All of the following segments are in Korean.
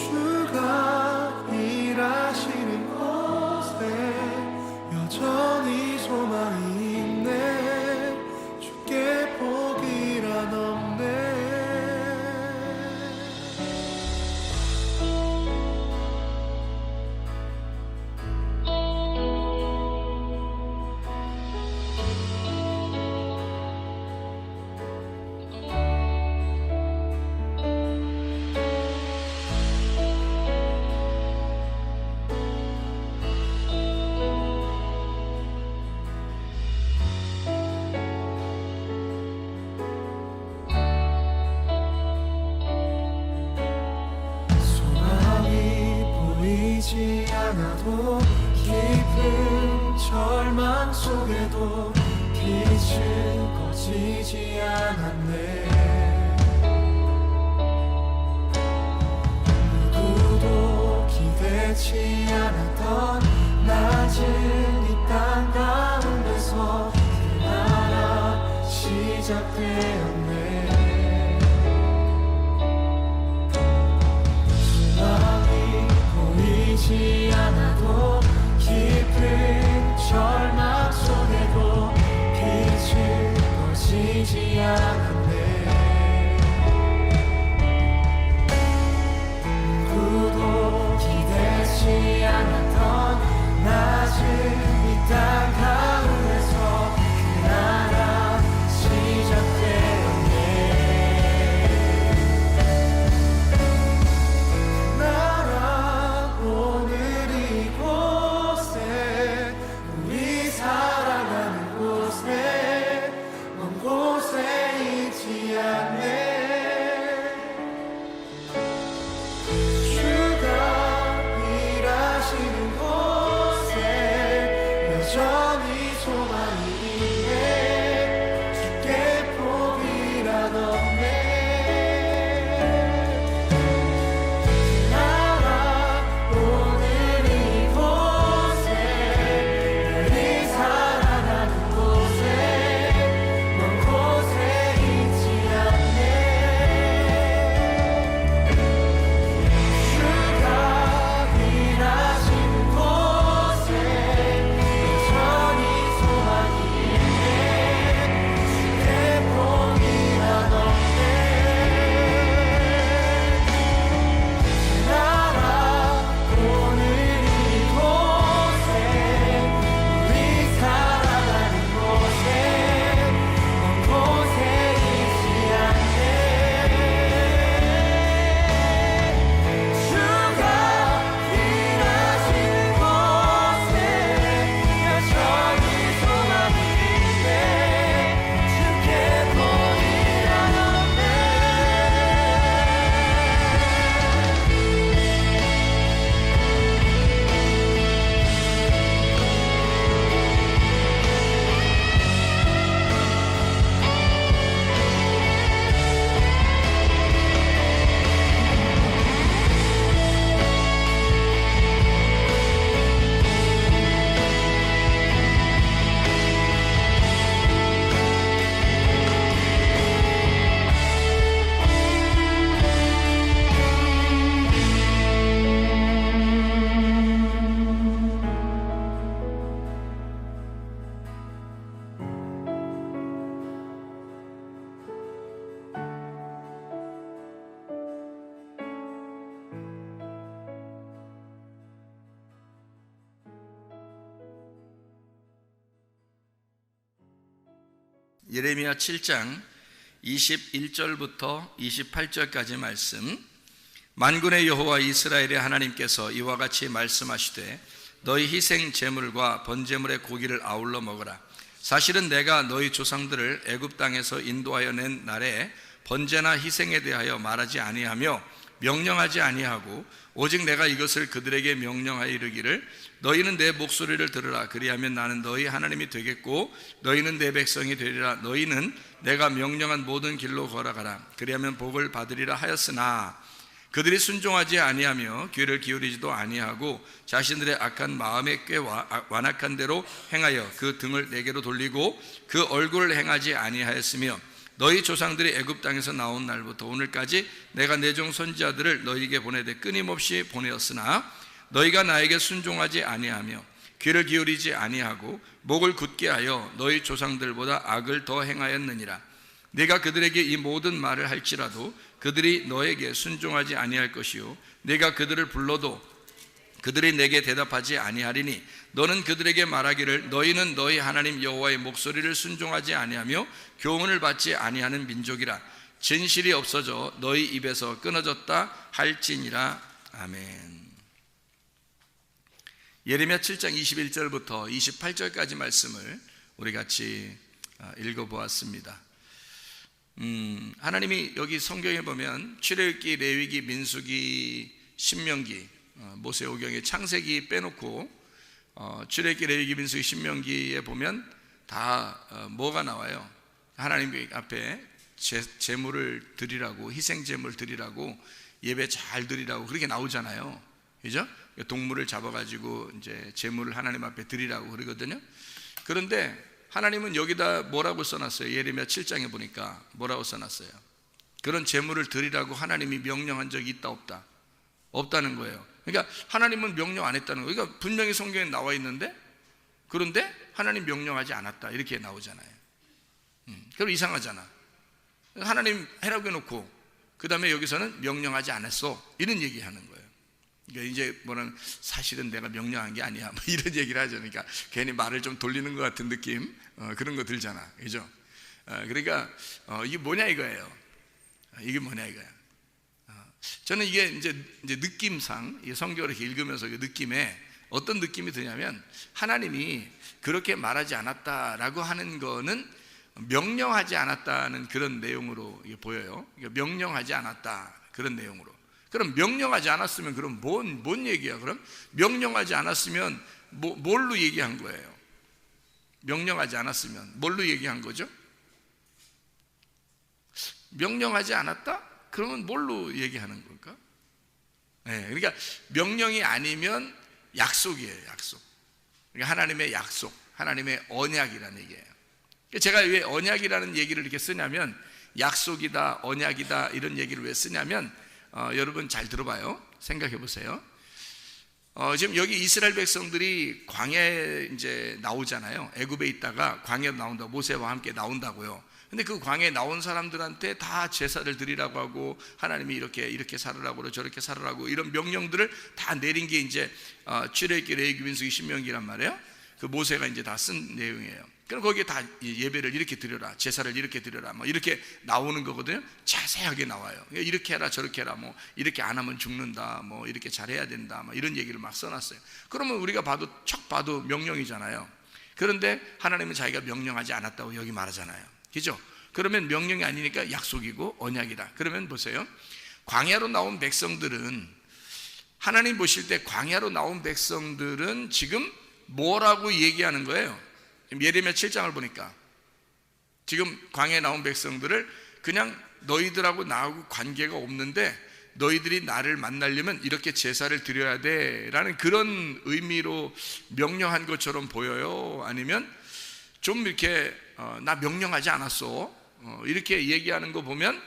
주가 일하시는 곳에 여전히 소망이 있네. 주께 포기란 없네. 보이지 않아도 깊은 절망 속에도 빛은 꺼지지 않았네. 누구도 기대치 않았던 낮은 이 땅 가운데서 그 나라 시작되었네. 보이지 않아도 깊은 절망 속에도 빛은 꺼지지 않았네. 누구도 기대치 않았던 낮은 이 땅 가운데서 그 나라 시작되었네. 여전히 소망이 있네. 주께 포기란 없네. 그 나라 오늘 이곳에 우리 살아가는 곳에 먼 곳에 있지 않네. 주가 일하시는 곳에 예레미야 7장 21절부터 28절까지 말씀. 만군의 여호와 이스라엘의 하나님께서 이와 같이 말씀하시되 너희 희생 제물과 번제물의 고기를 아울러 먹으라. 사실은 내가 너희 조상들을 애굽 땅에서 인도하여 낸 날에 번제나 희생에 대하여 말하지 아니하며 명령하지 아니하고 오직 내가 이것을 그들에게 명령하여 이르기를 너희는 내 목소리를 들으라. 그리하면 나는 너희 하나님이 되겠고 너희는 내 백성이 되리라. 너희는 내가 명령한 모든 길로 걸어가라. 그리하면 복을 받으리라 하였으나 그들이 순종하지 아니하며 귀를 기울이지도 아니하고 자신들의 악한 마음의 꾀와 완악한 대로 행하여 그 등을 내게로 돌리고 그 얼굴을 행하지 아니하였으며 너희 조상들이 애굽 땅에서 나온 날부터 오늘까지 내가 내 종 선지자들을 너희에게 보내되 끊임없이 보내었으나 너희가 나에게 순종하지 아니하며 귀를 기울이지 아니하고 목을 굳게 하여 너희 조상들보다 악을 더 행하였느니라. 내가 그들에게 이 모든 말을 할지라도 그들이 너에게 순종하지 아니할 것이요 내가 그들을 불러도 그들이 내게 대답하지 아니하리니 너는 그들에게 말하기를 너희는 너희 하나님 여호와의 목소리를 순종하지 아니하며 교훈을 받지 아니하는 민족이라. 진실이 없어져 너희 입에서 끊어졌다 할지니라. 아멘. 예레미야 7장 21절부터 28절까지 말씀을 우리 같이 읽어보았습니다. 하나님이 여기 성경에 보면 출애굽기, 레위기, 민수기, 신명기, 모세오경의 창세기 빼놓고 출애굽기, 레위기, 민수기, 신명기에 보면 다 뭐가 나와요? 하나님 앞에 제물을 드리라고, 희생 제물 드리라고, 예배 잘 드리라고 그렇게 나오잖아요. 그죠? 동물을 잡아가지고 이제 제물을 하나님 앞에 드리라고 그러거든요. 그런데 하나님은 여기다 뭐라고 써놨어요? 예레미야 7장에 보니까 뭐라고 써놨어요? 그런 제물을 드리라고 하나님이 명령한 적이 있다 없다? 없다는 거예요. 그러니까 하나님은 명령 안 했다는 거예요. 그러니까 분명히 성경에 나와 있는데, 그런데 하나님 명령하지 않았다 이렇게 나오잖아요. 그럼 이상하잖아. 하나님 해라고 해놓고 그 다음에 여기서는 명령하지 않았어 이런 얘기하는 거예요. 그러니까 이제 뭐는 사실은 내가 명령한 게 아니야 뭐 이런 얘기를 하죠. 그러니까 괜히 말을 좀 돌리는 것 같은 느낌, 그런 거 들잖아, 그죠? 그러니까 이게 뭐냐 이거예요. 이게 뭐냐 이거야. 저는 이게 이제 느낌상 이 성경을 이렇게 읽으면서 그 느낌에 어떤 느낌이 드냐면, 하나님이 그렇게 말하지 않았다라고 하는 거는 명령하지 않았다는 그런 내용으로 이게 보여요. 그러니까 명령하지 않았다 그런 내용으로. 그럼 명령하지 않았으면 그럼 뭔 얘기야? 그럼 명령하지 않았으면 뭘로 얘기한 거예요? 명령하지 않았으면 뭘로 얘기한 거죠? 명령하지 않았다? 그러면 뭘로 얘기하는 걸까? 네, 그러니까 명령이 아니면 약속이에요. 약속. 그러니까 하나님의 약속, 하나님의 언약이라는 얘기예요. 제가 왜 언약이라는 얘기를 이렇게 쓰냐면, 약속이다, 언약이다 이런 얘기를 왜 쓰냐면, 여러분 잘 들어봐요. 생각해 보세요. 지금 여기 이스라엘 백성들이 광야에 이제 나오잖아요. 애굽에 있다가 광야로 나온다고, 모세와 함께 나온다고요. 근데 그 광야에 나온 사람들한테 다 제사를 드리라고 하고, 하나님이 이렇게 살으라고 저렇게 살으라고 이런 명령들을 다 내린 게 이제 출애굽기, 레위기, 민수기, 신명기란 말이에요. 그 모세가 이제 다 쓴 내용이에요. 그럼 거기에 다 예배를 이렇게 드려라, 제사를 이렇게 드려라, 뭐 이렇게 나오는 거거든요. 자세하게 나와요. 이렇게 해라, 저렇게 해라, 뭐 이렇게 안 하면 죽는다, 뭐 이렇게 잘해야 된다, 뭐 이런 얘기를 막 써놨어요. 그러면 우리가 척 봐도 명령이잖아요. 그런데 하나님은 자기가 명령하지 않았다고 여기 말하잖아요. 그죠? 그러면 명령이 아니니까 약속이고 언약이다. 그러면 보세요. 광야로 나온 백성들은, 하나님 보실 때 광야로 나온 백성들은 지금 뭐라고 얘기하는 거예요? 예레미야 7장을 보니까 지금 광야에 나온 백성들을 그냥 너희들하고 나하고 관계가 없는데 너희들이 나를 만나려면 이렇게 제사를 드려야 돼 라는 그런 의미로 명령한 것처럼 보여요? 아니면 좀 이렇게 나 명령하지 않았어 이렇게 얘기하는 거 보면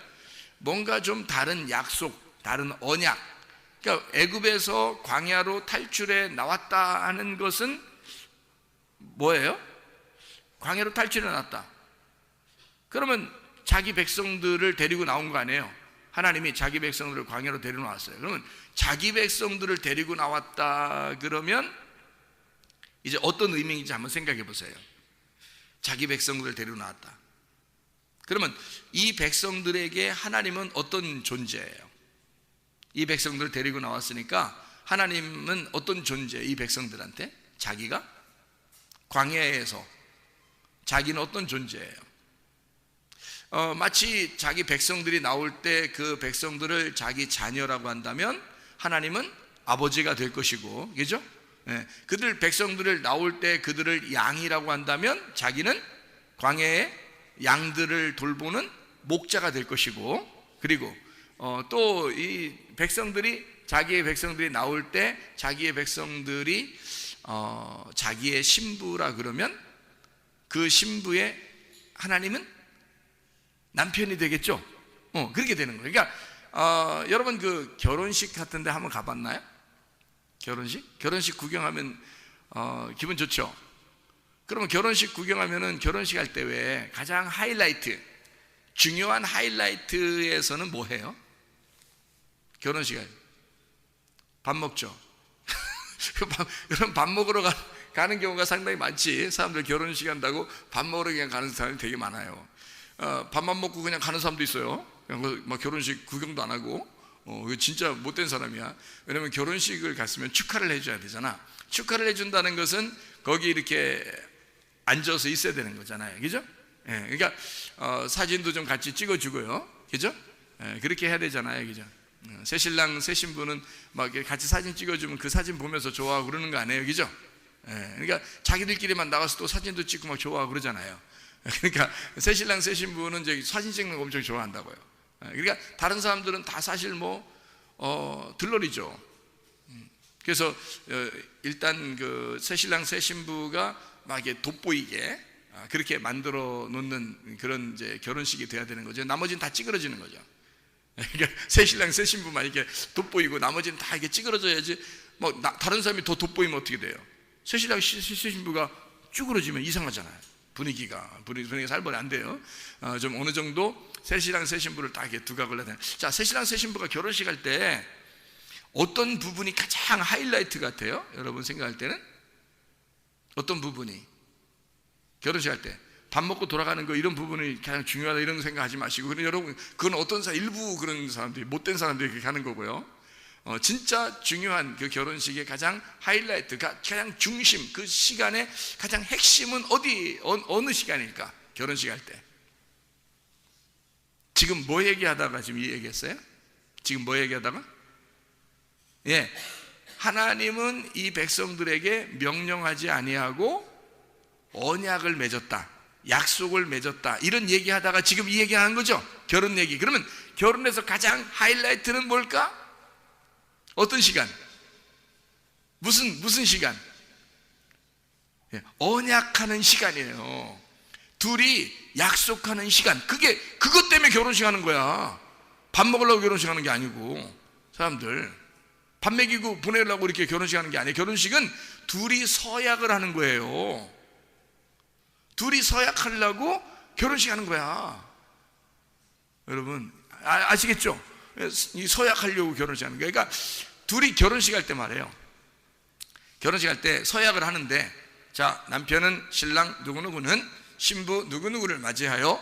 뭔가 좀 다른 약속, 다른 언약, 그러니까 애굽에서 광야로 탈출해 나왔다 하는 것은 뭐예요? 광야로 탈출해 나왔다. 그러면 자기 백성들을 데리고 나온 거 아니에요? 하나님이 자기 백성들을 광야로 데리고 나왔어요. 그러면 자기 백성들을 데리고 나왔다 그러면 이제 어떤 의미인지 한번 생각해 보세요. 자기 백성들을 데리고 나왔다. 그러면 이 백성들에게 하나님은 어떤 존재예요? 이 백성들을 데리고 나왔으니까 하나님은 어떤 존재예요? 이 백성들한테? 자기가 광야에서 자기는 어떤 존재예요? 마치 자기 백성들이 나올 때 그 백성들을 자기 자녀라고 한다면 하나님은 아버지가 될 것이고, 그죠? 네. 그들 백성들을 나올 때 그들을 양이라고 한다면 자기는 광야의 양들을 돌보는 목자가 될 것이고, 그리고 또 이 백성들이, 자기의 백성들이 나올 때 자기의 백성들이 자기의 신부라 그러면 그 신부의 하나님은 남편이 되겠죠? 그렇게 되는 거예요. 그러니까 여러분 그 결혼식 같은 데 한번 가봤나요? 결혼식 구경하면 기분 좋죠? 그러면 결혼식 구경하면은 결혼식 할 때 왜 가장 하이라이트, 중요한 하이라이트에서는 뭐 해요? 결혼식에 밥 먹죠. 그럼 밥 먹으러 가는 경우가 상당히 많지. 사람들 결혼식 한다고 밥 먹으러 그냥 가는 사람이 되게 많아요. 밥만 먹고 그냥 가는 사람도 있어요. 그냥 막 결혼식 구경도 안 하고. 진짜 못된 사람이야. 왜냐면 결혼식을 갔으면 축하를 해줘야 되잖아. 축하를 해준다는 것은 거기 이렇게 앉아서 있어야 되는 거잖아요. 그죠? 그러니까 사진도 좀 같이 찍어주고요. 그죠? 그렇게 해야 되잖아요. 그죠? 새신랑 새신부는 막 이렇게 같이 사진 찍어주면 그 사진 보면서 좋아하고 그러는 거 아니에요. 그죠? 그러니까 자기들끼리만 나가서 또 사진도 찍고 막 좋아하고 그러잖아요. 그러니까 새신랑 새신부는 이제 사진 찍는 거 엄청 좋아한다고요. 그러니까 다른 사람들은 다 사실 들러리죠. 그래서 일단 그 새신랑 새신부가 막 이렇게 돋보이게 그렇게 만들어 놓는 그런 이제 결혼식이 돼야 되는 거죠. 나머지는 다 찌그러지는 거죠. 그러니까 새신랑 새신부만 이렇게 돋보이고 나머지는 다 이렇게 찌그러져야지. 다른 사람이 더 돋보이면 어떻게 돼요? 새신랑 새신부가 쭈그러지면 이상하잖아요. 분위기가 살벌이 안 돼요. 좀 어느 정도 새신랑 새신부를 딱 이렇게 두각을 내야 돼요. 자, 새신랑 새신부가 결혼식 할 때 어떤 부분이 가장 하이라이트 같아요? 여러분 생각할 때는 어떤 부분이? 결혼식 할 때 밥 먹고 돌아가는 거 이런 부분이 가장 중요하다 이런 생각하지 마시고, 그럼 여러분 그건 어떤 일부 그런 사람들이 못된 사람들이 그렇게 하는 거고요. 진짜 중요한 그 결혼식의 가장 하이라이트, 가장 중심, 그 시간의 가장 핵심은 어느 시간일까? 결혼식 할 때. 지금 뭐 얘기하다가 지금 이 얘기했어요? 지금 뭐 얘기하다가? 하나님은 이 백성들에게 명령하지 아니하고 언약을 맺었다, 약속을 맺었다, 이런 얘기하다가 지금 이 얘기하는 거죠. 결혼 얘기. 그러면 결혼에서 가장 하이라이트는 뭘까? 어떤 시간? 무슨 시간? 언약하는 시간이에요. 둘이 약속하는 시간. 그것 때문에 결혼식 하는 거야. 밥 먹으려고 결혼식 하는 게 아니고. 사람들 밥 먹이고 보내려고 이렇게 결혼식 하는 게 아니에요. 결혼식은 둘이 서약을 하는 거예요. 둘이 서약하려고 결혼식 하는 거야. 여러분 아시겠죠? 이 서약하려고 결혼식 하는 거야. 그러니까 둘이 결혼식 할 때 말이에요. 결혼식 할 때 서약을 하는데, 자, 남편은 신랑 누구누구는 신부 누구누구를 맞이하여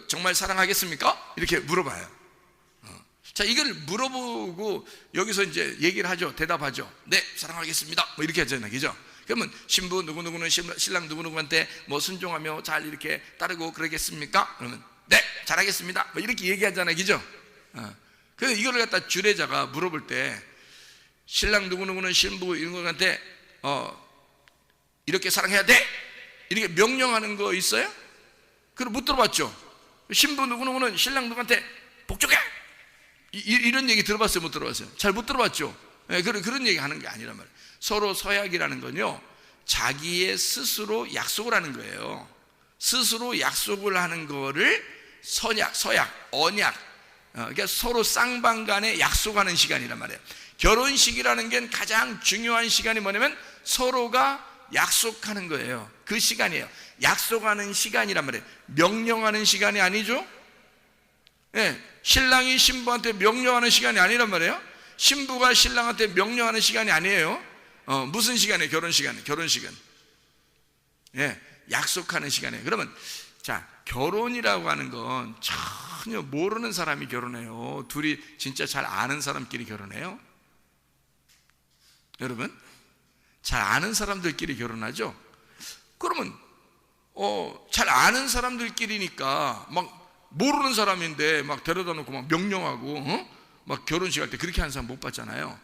정말 사랑하겠습니까? 이렇게 물어봐요. 자, 이걸 물어보고 여기서 이제 얘기를 하죠. 대답하죠. 네, 사랑하겠습니다. 뭐 이렇게 하잖아요. 그죠? 그러면 신부 누구누구는 신랑 누구누구한테 순종하며 잘 이렇게 따르고 그러겠습니까? 그러면 네, 잘하겠습니다. 뭐 이렇게 얘기하잖아요. 그죠? 그래서 이거를 갖다 주례자가 물어볼 때 신랑 누구누구는 신부 누구한테 이렇게 사랑해야 돼? 이렇게 명령하는 거 있어요? 그걸 못 들어봤죠? 신부 누구누구는 신랑 누구한테 복종해! 이런 얘기 들어봤어요? 못 들어봤어요? 잘 못 들어봤죠? 그런 얘기 하는 게 아니란 말이에요. 서로 서약이라는 건요, 자기의 스스로 약속을 하는 거예요. 스스로 약속을 하는 거를 서약, 언약, 그러니까 서로 쌍방간에 약속하는 시간이란 말이에요. 결혼식이라는 게 가장 중요한 시간이 뭐냐면 서로가 약속하는 거예요. 그 시간이에요. 약속하는 시간이란 말이에요. 명령하는 시간이 아니죠. 신랑이 신부한테 명령하는 시간이 아니란 말이에요. 신부가 신랑한테 명령하는 시간이 아니에요. 무슨 시간이에요? 결혼식은 약속하는 시간이에요. 그러면 자, 결혼이라고 하는 건 전혀 모르는 사람이 결혼해요? 둘이 진짜 잘 아는 사람끼리 결혼해요? 여러분, 잘 아는 사람들끼리 결혼하죠? 그러면 잘 아는 사람들끼리니까 막 모르는 사람인데 막 데려다 놓고 막 명령하고 막 결혼식 할 때 그렇게 하는 사람 못 봤잖아요.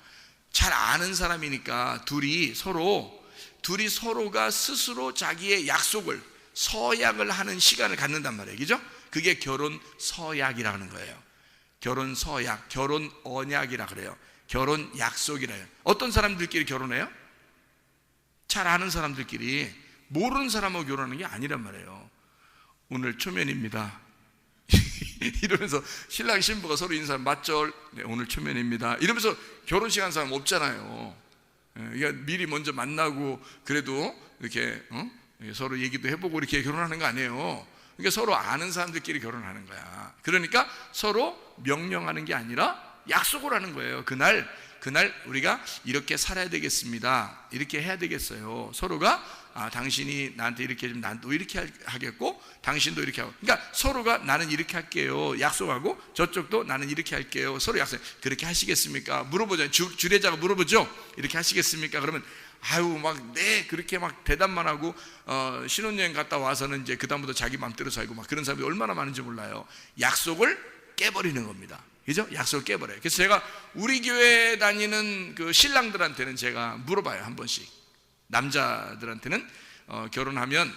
잘 아는 사람이니까 둘이 서로가 스스로 자기의 약속을, 서약을 하는 시간을 갖는단 말이에요. 그죠? 그게 결혼 서약이라는 거예요. 결혼 서약, 결혼 언약이라 그래요. 결혼 약속이라 해요. 어떤 사람들끼리 결혼해요? 잘 아는 사람들끼리. 모르는 사람하고 결혼하는 게 아니란 말이에요. 오늘 초면입니다. 이러면서 신랑 신부가 서로 인사하면 맞죠? 네, 오늘 초면입니다. 이러면서 결혼식 한 사람 없잖아요. 그러니까 미리 먼저 만나고 그래도 이렇게 서로 얘기도 해보고 이렇게 결혼하는 거 아니에요. 그러니까 서로 아는 사람들끼리 결혼하는 거야. 그러니까 서로 명령하는 게 아니라 약속을 하는 거예요. 그날 우리가 이렇게 살아야 되겠습니다. 이렇게 해야 되겠어요. 서로가 당신이 나한테 이렇게 해주면 난 또 이렇게 하겠고 당신도 이렇게 하고, 그러니까 서로가 나는 이렇게 할게요 약속하고 저쪽도 나는 이렇게 할게요 서로 약속. 그렇게 하시겠습니까? 물어보죠. 주례자가 물어보죠. 이렇게 하시겠습니까? 그러면 아유 막 네 그렇게 막 대답만 하고 신혼여행 갔다 와서는 이제 그다음부터 자기 맘대로 살고 막 그런 사람이 얼마나 많은지 몰라요. 약속을 깨버리는 겁니다. 그죠? 약속을 깨버려요. 그래서 제가 우리 교회 다니는 그 신랑들한테는 제가 물어봐요. 한 번씩. 남자들한테는 결혼하면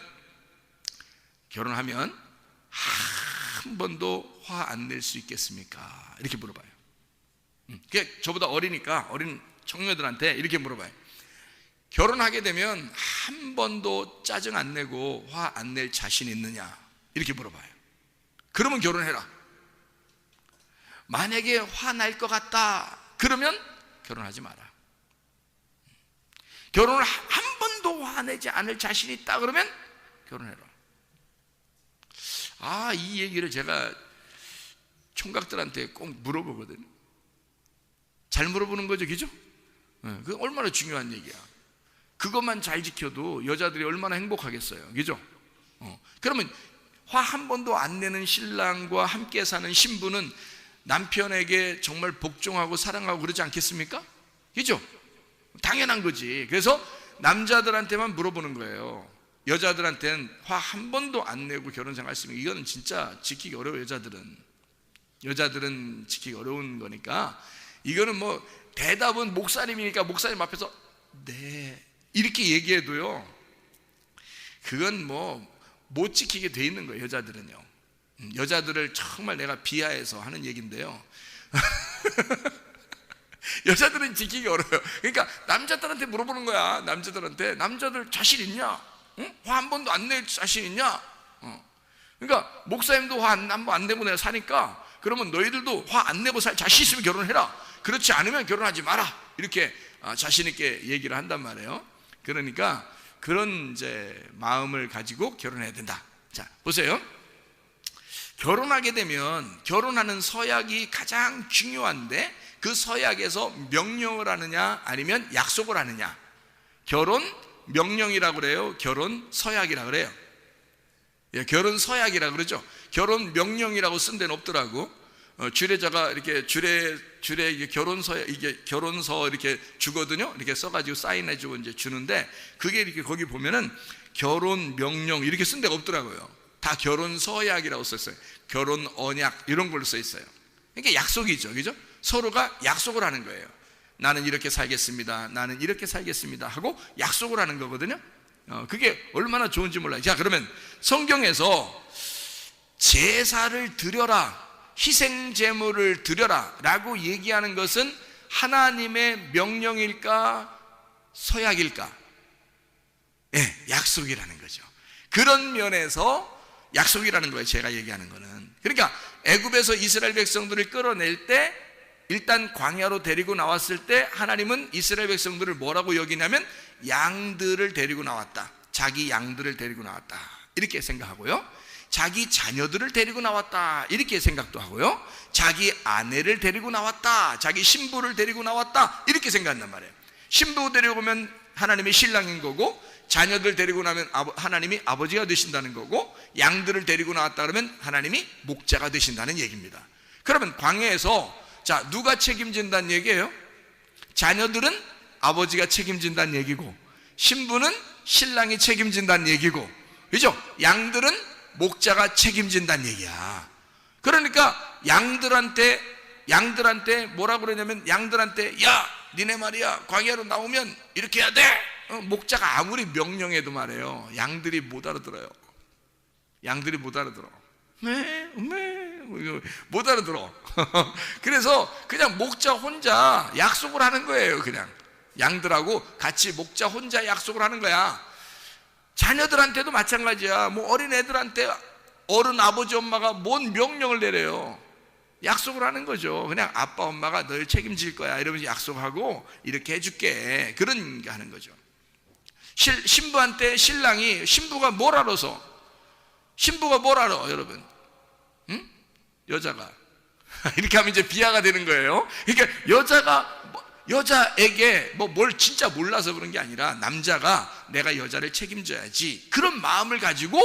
한 번도 화 안 낼 수 있겠습니까? 이렇게 물어봐요. 그게 저보다 어리니까 어린 청년들한테 이렇게 물어봐요. 결혼하게 되면 한 번도 짜증 안 내고 화 안 낼 자신 있느냐? 이렇게 물어봐요. 그러면 결혼해라. 만약에 화날 것 같다 그러면 결혼하지 마라. 결혼을 한 번도 화내지 않을 자신이 있다 그러면 결혼해라. 이 얘기를 제가 총각들한테 꼭 물어보거든요. 잘 물어보는 거죠, 그죠? 그게 얼마나 중요한 얘기야. 그것만 잘 지켜도 여자들이 얼마나 행복하겠어요, 그죠? 그러면 화 한 번도 안 내는 신랑과 함께 사는 신부는 남편에게 정말 복종하고 사랑하고 그러지 않겠습니까? 그죠? 당연한 거지. 그래서 남자들한테만 물어보는 거예요. 여자들한테는 화 한 번도 안 내고 결혼생활 했으면 이거는 진짜 지키기 어려워요. 여자들은 지키기 어려운 거니까. 이거는 뭐 대답은 목사님이니까 목사님 앞에서 네 이렇게 얘기해도요 그건 뭐 못 지키게 돼 있는 거예요. 여자들은요. 여자들을 정말 내가 비하해서 하는 얘기인데요. 여자들은 지키기 어려워요. 그러니까 남자들한테 물어보는 거야. 남자들 자신 있냐? 화 한 번도 안 낼 자신 있냐? 그러니까 목사님도 화 한 번 안 내고 내가 사니까 그러면 너희들도 화 안 내고 살 자신 있으면 결혼해라. 그렇지 않으면 결혼하지 마라. 이렇게 자신 있게 얘기를 한단 말이에요. 그러니까 그런 이제 마음을 가지고 결혼해야 된다. 자, 보세요. 결혼하게 되면 결혼하는 서약이 가장 중요한데 그 서약에서 명령을 하느냐 아니면 약속을 하느냐. 결혼 명령이라고 그래요. 결혼 서약이라고 그래요. 결혼 서약이라고 그러죠. 결혼 명령이라고 쓴 데는 없더라고. 주례자가 이렇게 주례 결혼서 이렇게 주거든요. 이렇게 써가지고 사인해주고 이제 주는데 그게 이렇게 거기 보면은 결혼 명령 이렇게 쓴 데가 없더라고요. 다 결혼 서약이라고 썼어요. 결혼 언약 이런 걸로 써 있어요. 그러니까 약속이죠, 그죠? 서로가 약속을 하는 거예요. 나는 이렇게 살겠습니다. 나는 이렇게 살겠습니다. 하고 약속을 하는 거거든요. 그게 얼마나 좋은지 몰라요. 자, 그러면 성경에서 제사를 드려라, 희생 제물을 드려라 라고 얘기하는 것은 하나님의 명령일까 서약일까? 예, 약속이라는 거죠. 그런 면에서 약속이라는 거예요. 제가 얘기하는 거는. 그러니까 애굽에서 이스라엘 백성들을 끌어낼 때 일단 광야로 데리고 나왔을 때 하나님은 이스라엘 백성들을 뭐라고 여기냐면 양들을 데리고 나왔다. 자기 양들을 데리고 나왔다. 이렇게 생각하고요. 자기 자녀들을 데리고 나왔다. 이렇게 생각도 하고요. 자기 아내를 데리고 나왔다. 자기 신부를 데리고 나왔다. 이렇게 생각한단 말이에요. 신부 데리고 오면 하나님이 신랑인 거고 자녀들 데리고 나면 하나님이 아버지가 되신다는 거고 양들을 데리고 나왔다 그러면 하나님이 목자가 되신다는 얘기입니다. 그러면 광야에서 자, 누가 책임진다는 얘기예요? 자녀들은 아버지가 책임진다는 얘기고 신부는 신랑이 책임진다는 얘기고 그죠? 양들은 목자가 책임진다는 얘기야. 그러니까 양들한테 뭐라고 그러냐면 양들한테 야 니네 말이야 광야로 나오면 이렇게 해야 돼. 목자가 아무리 명령해도 말이에요 양들이 못 알아들어요. 양들이 못 알아들어. 못 알아들어. 그래서 그냥 목자 혼자 약속을 하는 거예요. 그냥 양들하고 같이 목자 혼자 약속을 하는 거야. 자녀들한테도 마찬가지야. 뭐 어린 애들한테 어른 아버지 엄마가 뭔 명령을 내려요? 약속을 하는 거죠. 그냥 아빠 엄마가 널 책임질 거야 이러면서 약속하고 이렇게 해줄게, 그런 게 하는 거죠. 신부한테 신부가 뭘 알아서? 신부가 뭘 알아 여러분? 응? 여자가 이렇게 하면 이제 비하가 되는 거예요. 그러니까 여자에게 뭘 진짜 몰라서 그런 게 아니라 남자가 내가 여자를 책임져야지, 그런 마음을 가지고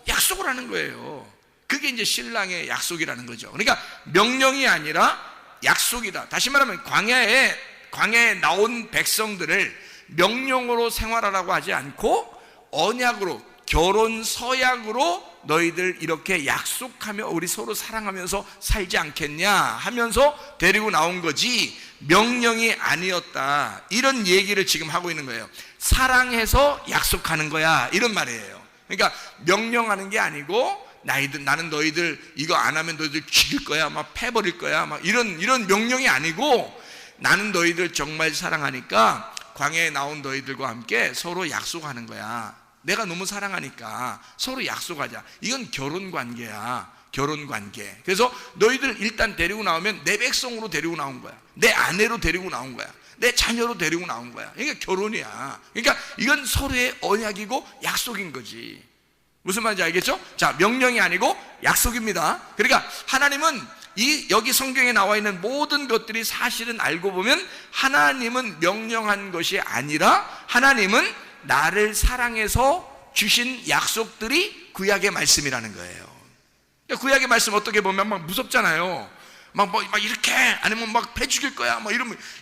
약속을 하는 거예요. 그게 이제 신랑의 약속이라는 거죠. 그러니까 명령이 아니라 약속이다. 다시 말하면 광야에 나온 백성들을 명령으로 생활하라고 하지 않고 언약으로, 결혼 서약으로 너희들 이렇게 약속하며 우리 서로 사랑하면서 살지 않겠냐 하면서 데리고 나온 거지, 명령이 아니었다, 이런 얘기를 지금 하고 있는 거예요. 사랑해서 약속하는 거야, 이런 말이에요. 그러니까 명령하는 게 아니고 나는 너희들 이거 안 하면 너희들 죽일 거야, 막 패버릴 거야, 막 이런 명령이 아니고, 나는 너희들 정말 사랑하니까 광야에 나온 너희들과 함께 서로 약속하는 거야. 내가 너무 사랑하니까 서로 약속하자. 이건 결혼 관계야, 결혼 관계. 그래서 너희들 일단 데리고 나오면 내 백성으로 데리고 나온 거야, 내 아내로 데리고 나온 거야, 내 자녀로 데리고 나온 거야. 그러니까 결혼이야. 그러니까 이건 서로의 언약이고 약속인 거지. 무슨 말인지 알겠죠? 자, 명령이 아니고 약속입니다. 그러니까 하나님은 여기 성경에 나와 있는 모든 것들이 사실은 알고 보면 하나님은 명령한 것이 아니라 하나님은 나를 사랑해서 주신 약속들이 구약의 말씀이라는 거예요. 그러니까 구약의 말씀 어떻게 보면 막 무섭잖아요. 막 이렇게, 아니면 막 패 죽일 거야, 막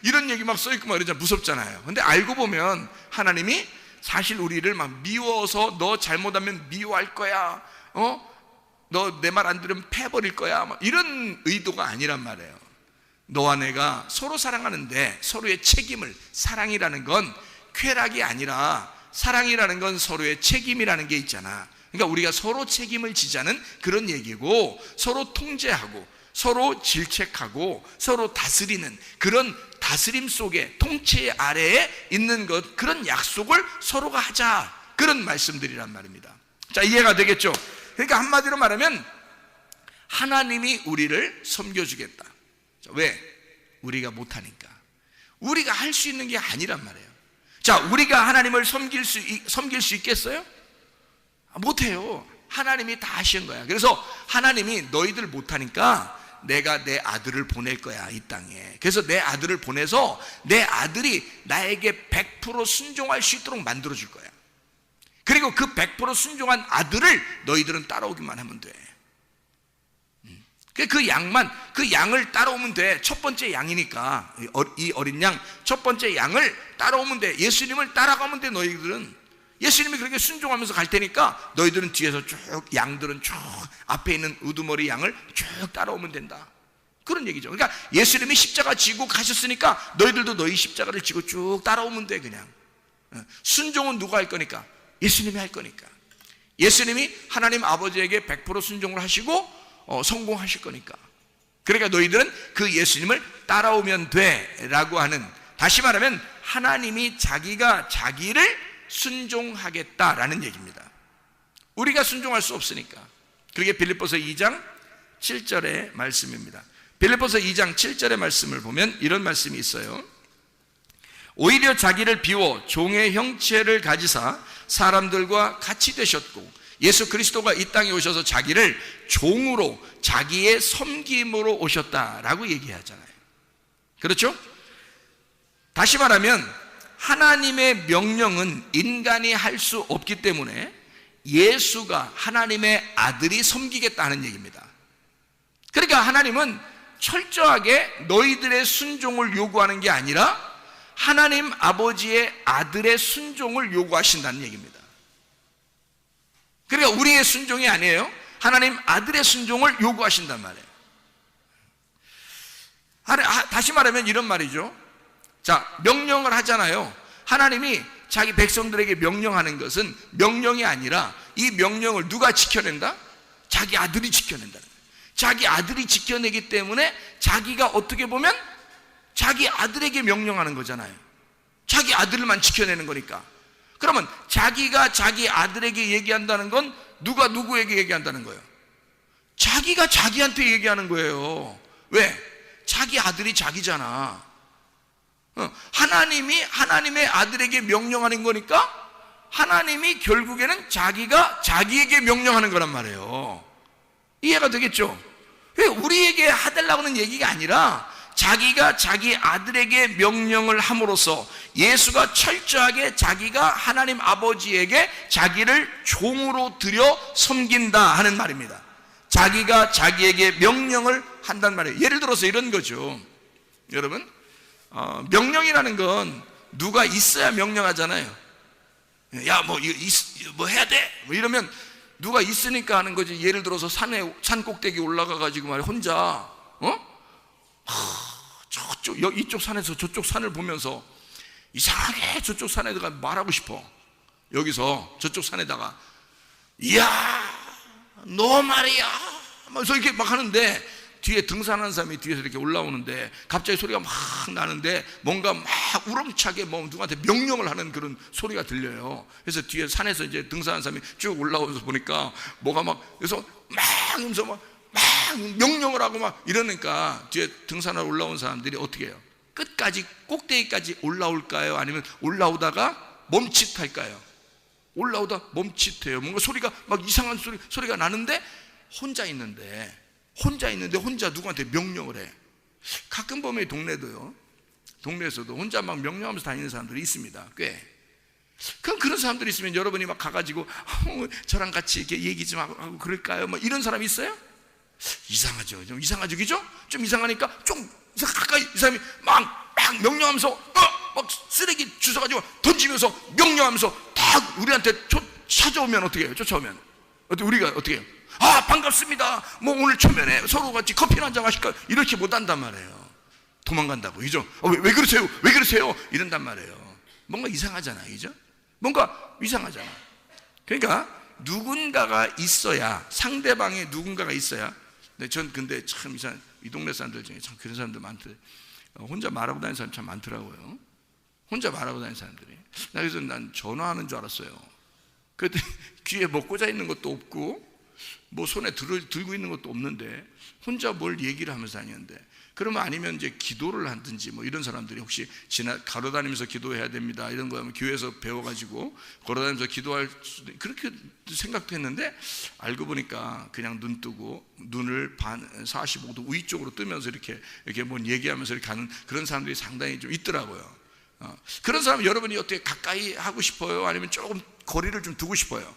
이런 얘기 막 써있고 막 이러잖아. 무섭잖아요. 근데 알고 보면 하나님이 사실 우리를 막 미워서 너 잘못하면 미워할 거야, 너 내 말 안 들으면 패버릴 거야, 막 이런 의도가 아니란 말이에요. 너와 내가 서로 사랑하는데 서로의 책임을, 사랑이라는 건 쾌락이 아니라 사랑이라는 건 서로의 책임이라는 게 있잖아. 그러니까 우리가 서로 책임을 지자는 그런 얘기고, 서로 통제하고 서로 질책하고 서로 다스리는 그런 다스림 속에, 통치 아래에 있는 것, 그런 약속을 서로가 하자, 그런 말씀들이란 말입니다. 자, 이해가 되겠죠? 그러니까 한마디로 말하면 하나님이 우리를 섬겨주겠다. 왜? 우리가 못하니까. 우리가 할 수 있는 게 아니란 말이에요. 자, 우리가 하나님을 섬길 수 있겠어요? 못해요. 하나님이 다 하신 거야. 그래서 하나님이 너희들 못하니까 내가 내 아들을 보낼 거야, 이 땅에. 그래서 내 아들을 보내서 내 아들이 나에게 100% 순종할 수 있도록 만들어 줄 거야. 그리고 그 100% 순종한 아들을 너희들은 따라오기만 하면 돼. 그 양을 따라오면 돼. 첫 번째 양이니까, 이 어린 양 첫 번째 양을 따라오면 돼. 예수님을 따라가면 돼. 너희들은 예수님이 그렇게 순종하면서 갈 테니까 너희들은 뒤에서 쭉, 양들은 쭉 앞에 있는 우두머리 양을 쭉 따라오면 된다, 그런 얘기죠. 그러니까 예수님이 십자가 지고 가셨으니까 너희들도 너희 십자가를 지고 쭉 따라오면 돼. 그냥 순종은 누가 할 거니까? 예수님이 할 거니까. 예수님이 하나님 아버지에게 100% 순종을 하시고 성공하실 거니까. 그러니까 너희들은 그 예수님을 따라오면 돼 라고 하는, 다시 말하면 하나님이 자기가 자기를 순종하겠다라는 얘기입니다. 우리가 순종할 수 없으니까. 그게 빌립보서 2장 7절의 말씀입니다. 빌립보서 2장 7절의 말씀을 보면 이런 말씀이 있어요. 오히려 자기를 비워 종의 형체를 가지사 사람들과 같이 되셨고, 예수 그리스도가 이 땅에 오셔서 자기를 종으로, 자기의 섬김으로 오셨다라고 얘기하잖아요. 그렇죠? 다시 말하면 하나님의 명령은 인간이 할 수 없기 때문에 예수가, 하나님의 아들이 섬기겠다는 얘기입니다. 그러니까 하나님은 철저하게 너희들의 순종을 요구하는 게 아니라 하나님 아버지의 아들의 순종을 요구하신다는 얘기입니다. 그러니까 우리의 순종이 아니에요. 하나님 아들의 순종을 요구하신단 말이에요. 다시 말하면 이런 말이죠. 자, 명령을 하잖아요. 하나님이 자기 백성들에게 명령하는 것은 명령이 아니라 이 명령을 누가 지켜낸다? 자기 아들이 지켜낸다는 거예요. 자기 아들이 지켜내기 때문에 자기가 어떻게 보면 자기 아들에게 명령하는 거잖아요. 자기 아들만 지켜내는 거니까. 그러면 자기가 자기 아들에게 얘기한다는 건 누가 누구에게 얘기한다는 거예요? 자기가 자기한테 얘기하는 거예요. 왜? 자기 아들이 자기잖아. 하나님이 하나님의 아들에게 명령하는 거니까 하나님이 결국에는 자기가 자기에게 명령하는 거란 말이에요. 이해가 되겠죠? 왜 우리에게 해달라고 하는 얘기가 아니라 자기가 자기 아들에게 명령을 함으로써 예수가 철저하게 자기가 하나님 아버지에게 자기를 종으로 들여 섬긴다 하는 말입니다. 자기가 자기에게 명령을 한단 말이에요. 예를 들어서 이런 거죠. 여러분, 명령이라는 건 누가 있어야 명령하잖아요. 야, 뭐 해야 돼? 뭐 이러면 누가 있으니까 하는 거지. 예를 들어서 산 꼭대기 올라가가지고 말이야, 혼자, 이쪽 산에서 저쪽 산을 보면서 이상하게 저쪽 산에다가 말하고 싶어. 여기서 저쪽 산에다가, 이야, 너 말이야, 그래서 이렇게 막 하는데 뒤에 등산하는 사람이 뒤에서 이렇게 올라오는데 갑자기 소리가 막 나는데 뭔가 막 우렁차게 누구한테 명령을 하는 그런 소리가 들려요. 그래서 뒤에 산에서 이제 등산하는 사람이 쭉 올라오면서 보니까 뭐가 막, 그래서 막 하면서 막 명령을 하고 막 이러니까 뒤에 등산하러 올라온 사람들이 어떻게 해요? 끝까지 꼭대기까지 올라올까요? 아니면 올라오다가 멈칫할까요? 올라오다 멈칫해요. 뭔가 소리가 막 이상한 소리가 나는데 혼자 있는데 혼자 누구한테 명령을 해. 가끔 보면 동네에서도 혼자 막 명령하면서 다니는 사람들이 있습니다. 꽤. 그럼 그런 사람들이 있으면 여러분이 막 가가지고 저랑 같이 이렇게 얘기 좀 하고 그럴까요? 뭐 이런 사람이 있어요? 이상하죠. 좀 이상하죠, 그죠? 좀 이상하니까 좀 가까이 이 사람이 막 명령하면서 막 쓰레기 주워가지고 던지면서 명령하면서 딱 우리한테 찾아오면 어떻게 해요? 쫓아오면 우리가 어떻게 해요? 아, 반갑습니다. 뭐 오늘 초면에 서로 같이 커피 한잔 마실까? 이렇게 못 한단 말이에요. 도망간다고, 그죠? 왜 그러세요? 왜 그러세요? 이런단 말이에요. 뭔가 이상하잖아요, 그죠? 뭔가 이상하잖아. 그러니까 누군가가 있어야, 상대방에 누군가가 있어야. 근데 참 이 동네 사람들 중에 참 그런 사람들 많더라고요. 혼자 말하고 다니는 사람 참 많더라고요. 혼자 말하고 다니는 사람들이. 그래서 난 전화하는 줄 알았어요. 그랬더니 귀에 뭐 꽂아 있는 것도 없고 뭐 손에 들고 있는 것도 없는데 혼자 뭘 얘기를 하면서 다니는데, 그러면 아니면 이제 기도를 하든지 뭐 이런 사람들이 혹시 걸어다니면서 기도해야 됩니다 이런 거 하면 교회에서 배워가지고 걸어다니면서 기도할 수도, 그렇게 생각도 했는데 알고 보니까 그냥 눈 뜨고 눈을 45도 위쪽으로 뜨면서 이렇게 뭔 얘기하면서 이렇게 가는 그런 사람들이 상당히 좀 있더라고요. 그런 사람 여러분이 어떻게 가까이 하고 싶어요? 아니면 조금 거리를 좀 두고 싶어요?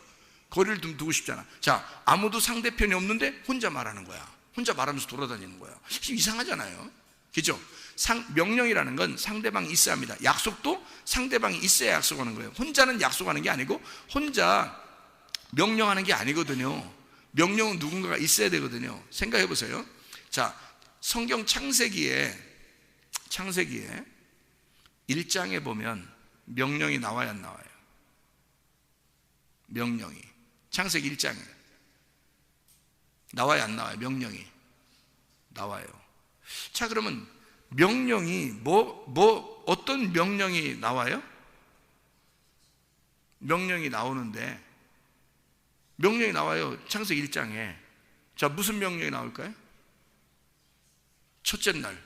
거리를 좀 두고 싶잖아. 자, 아무도 상대편이 없는데 혼자 말하는 거야. 혼자 말하면서 돌아다니는 거야. 이상하잖아요, 그죠? 명령이라는 건 상대방이 있어야 합니다. 약속도 상대방이 있어야 약속하는 거예요. 혼자는 약속하는 게 아니고 혼자 명령하는 게 아니거든요. 명령은 누군가가 있어야 되거든요. 생각해 보세요. 자, 성경 창세기에 1장에 보면 명령이 나와야 안 나와요? 명령이 창세기 1장에 나와야 안 나와요? 명령이 나와요. 자, 그러면 명령이 어떤 명령이 나와요? 명령이 나오는데, 명령이 나와요. 창세기 1장에. 자, 무슨 명령이 나올까요? 첫째 날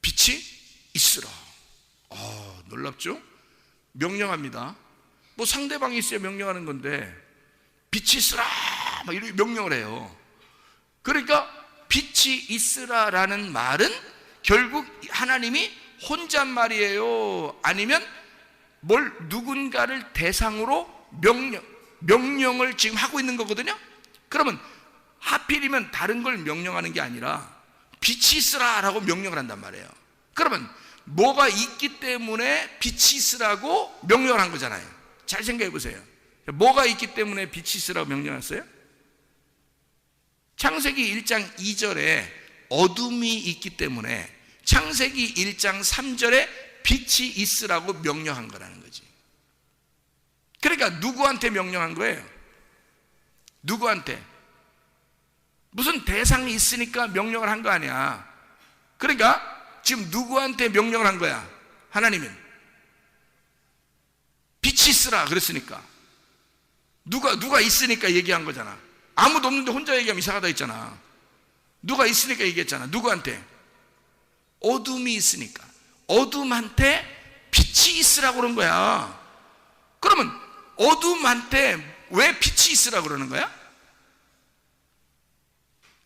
빛이 있으라. 놀랍죠? 명령합니다. 뭐 상대방이 있어야 명령하는 건데 빛이 있으라 막 이렇게 명령을 해요. 그러니까 빛이 있으라라는 말은 결국 하나님이 혼잣말이에요? 아니면 누군가를 대상으로 명령을 지금 하고 있는 거거든요. 그러면 하필이면 다른 걸 명령하는 게 아니라 빛이 있으라라고 명령을 한단 말이에요. 그러면 뭐가 있기 때문에 빛이 있으라고 명령을 한 거잖아요. 잘 생각해 보세요. 뭐가 있기 때문에 빛이 있으라고 명령했어요? 창세기 1장 2절에 어둠이 있기 때문에 창세기 1장 3절에 빛이 있으라고 명령한 거라는 거지. 그러니까 누구한테 명령한 거예요? 누구한테? 무슨 대상이 있으니까 명령을 한 거 아니야. 그러니까 지금 누구한테 명령을 한 거야? 하나님은 빛이 있으라 그랬으니까 누가 있으니까 얘기한 거잖아. 아무도 없는데 혼자 얘기하면 이상하다 했잖아. 누가 있으니까 얘기했잖아. 누구한테? 어둠이 있으니까. 어둠한테 빛이 있으라고 그런 거야. 그러면 어둠한테 왜 빛이 있으라고 그러는 거야?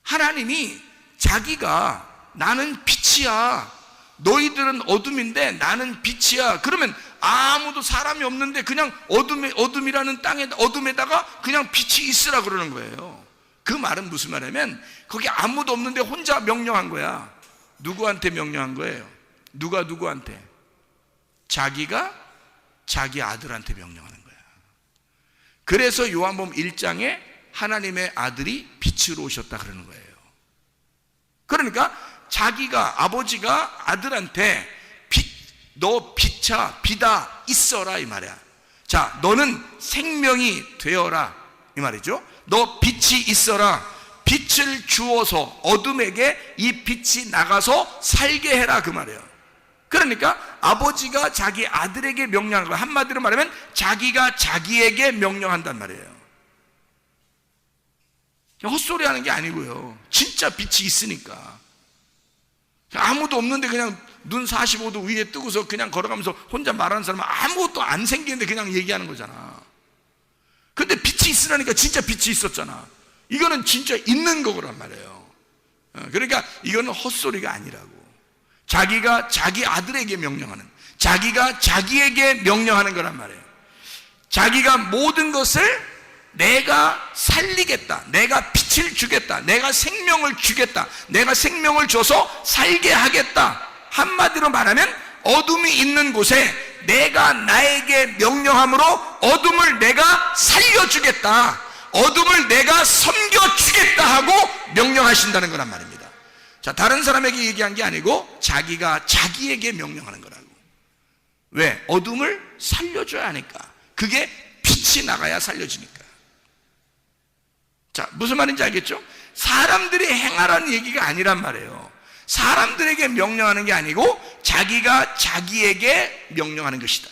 하나님이 자기가 나는 빛이야, 너희들은 어둠인데 나는 빛이야. 그러면 아무도 사람이 없는데 그냥 어둠이라는 땅에, 어둠에다가 그냥 빛이 있으라 그러는 거예요. 그 말은 무슨 말이냐면 거기 아무도 없는데 혼자 명령한 거야. 누구한테 명령한 거예요? 누가 누구한테? 자기가 자기 아들한테 명령하는 거야. 그래서 요한복음 1장에 하나님의 아들이 빛으로 오셨다 그러는 거예요. 그러니까 자기가, 아버지가 아들한테 너 빛아 있어라 이 말이야. 자, 너는 생명이 되어라 이 말이죠. 너 빛이 있어라. 빛을 주어서 어둠에게 이 빛이 나가서 살게 해라 그 말이에요. 그러니까 아버지가 자기 아들에게 명령한 거야. 한마디로 말하면 자기가 자기에게 명령한단 말이에요. 헛소리 하는 게 아니고요. 진짜 빛이 있으니까. 아무도 없는데 그냥 눈 45도 위에 뜨고서 그냥 걸어가면서 혼자 말하는 사람은 아무것도 안 생기는데 그냥 얘기하는 거잖아. 근데 빛이 있으라니까 진짜 빛이 있었잖아. 이거는 진짜 있는 거란 말이에요. 그러니까 이거는 헛소리가 아니라고. 자기가 자기 아들에게 명령하는, 자기가 자기에게 명령하는 거란 말이에요. 자기가 모든 것을 내가 살리겠다, 내가 빛을 주겠다, 내가 생명을 주겠다, 내가 생명을 줘서 살게 하겠다. 한마디로 말하면 어둠이 있는 곳에 내가 나에게 명령함으로 어둠을 내가 살려주겠다, 어둠을 내가 섬겨주겠다 하고 명령하신다는 거란 말입니다. 자, 다른 사람에게 얘기한 게 아니고 자기가 자기에게 명령하는 거라고. 왜? 어둠을 살려줘야 하니까. 그게 빛이 나가야 살려지니까. 자, 무슨 말인지 알겠죠? 사람들이 행하라는 얘기가 아니란 말이에요. 사람들에게 명령하는 게 아니고 자기가 자기에게 명령하는 것이다.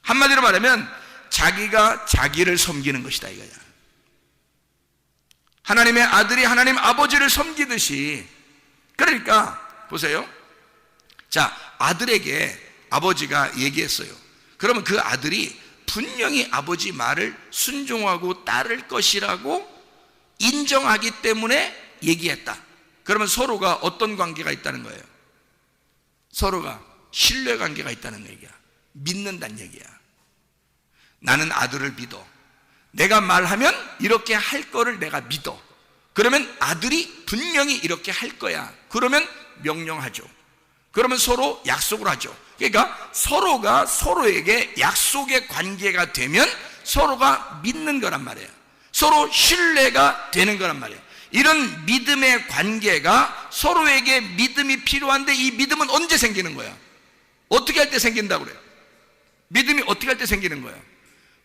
한마디로 말하면 자기가 자기를 섬기는 것이다 이거야. 하나님의 아들이 하나님 아버지를 섬기듯이. 그러니까 보세요. 자, 아들에게 아버지가 얘기했어요. 그러면 그 아들이 분명히 아버지 말을 순종하고 따를 것이라고 인정하기 때문에 얘기했다. 그러면 서로가 어떤 관계가 있다는 거예요? 서로가 신뢰 관계가 있다는 얘기야. 믿는다는 얘기야. 나는 아들을 믿어. 내가 말하면 이렇게 할 거를 내가 믿어. 그러면 아들이 분명히 이렇게 할 거야. 그러면 명령하죠. 그러면 서로 약속을 하죠. 그러니까 서로가 서로에게 약속의 관계가 되면 서로가 믿는 거란 말이에요. 서로 신뢰가 되는 거란 말이에요. 이런 믿음의 관계가, 서로에게 믿음이 필요한데 이 믿음은 언제 생기는 거야? 어떻게 할 때 생긴다고 그래요? 믿음이 어떻게 할 때 생기는 거예요?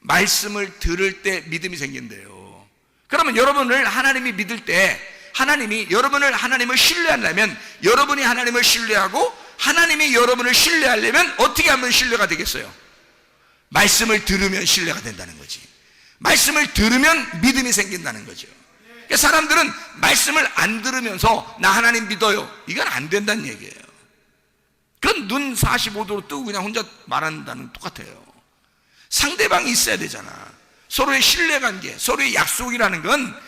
말씀을 들을 때 믿음이 생긴대요. 그러면 여러분을 하나님이 믿을 때, 하나님이 여러분을, 하나님을 신뢰하려면, 여러분이 하나님을 신뢰하고 하나님이 여러분을 신뢰하려면 어떻게 하면 신뢰가 되겠어요? 말씀을 들으면 신뢰가 된다는 거지. 말씀을 들으면 믿음이 생긴다는 거죠. 그러니까 사람들은 말씀을 안 들으면서 나 하나님 믿어요, 이건 안 된다는 얘기예요. 그건 눈 45도로 뜨고 그냥 혼자 말한다는 똑같아요. 상대방이 있어야 되잖아. 서로의 신뢰관계, 서로의 약속이라는 건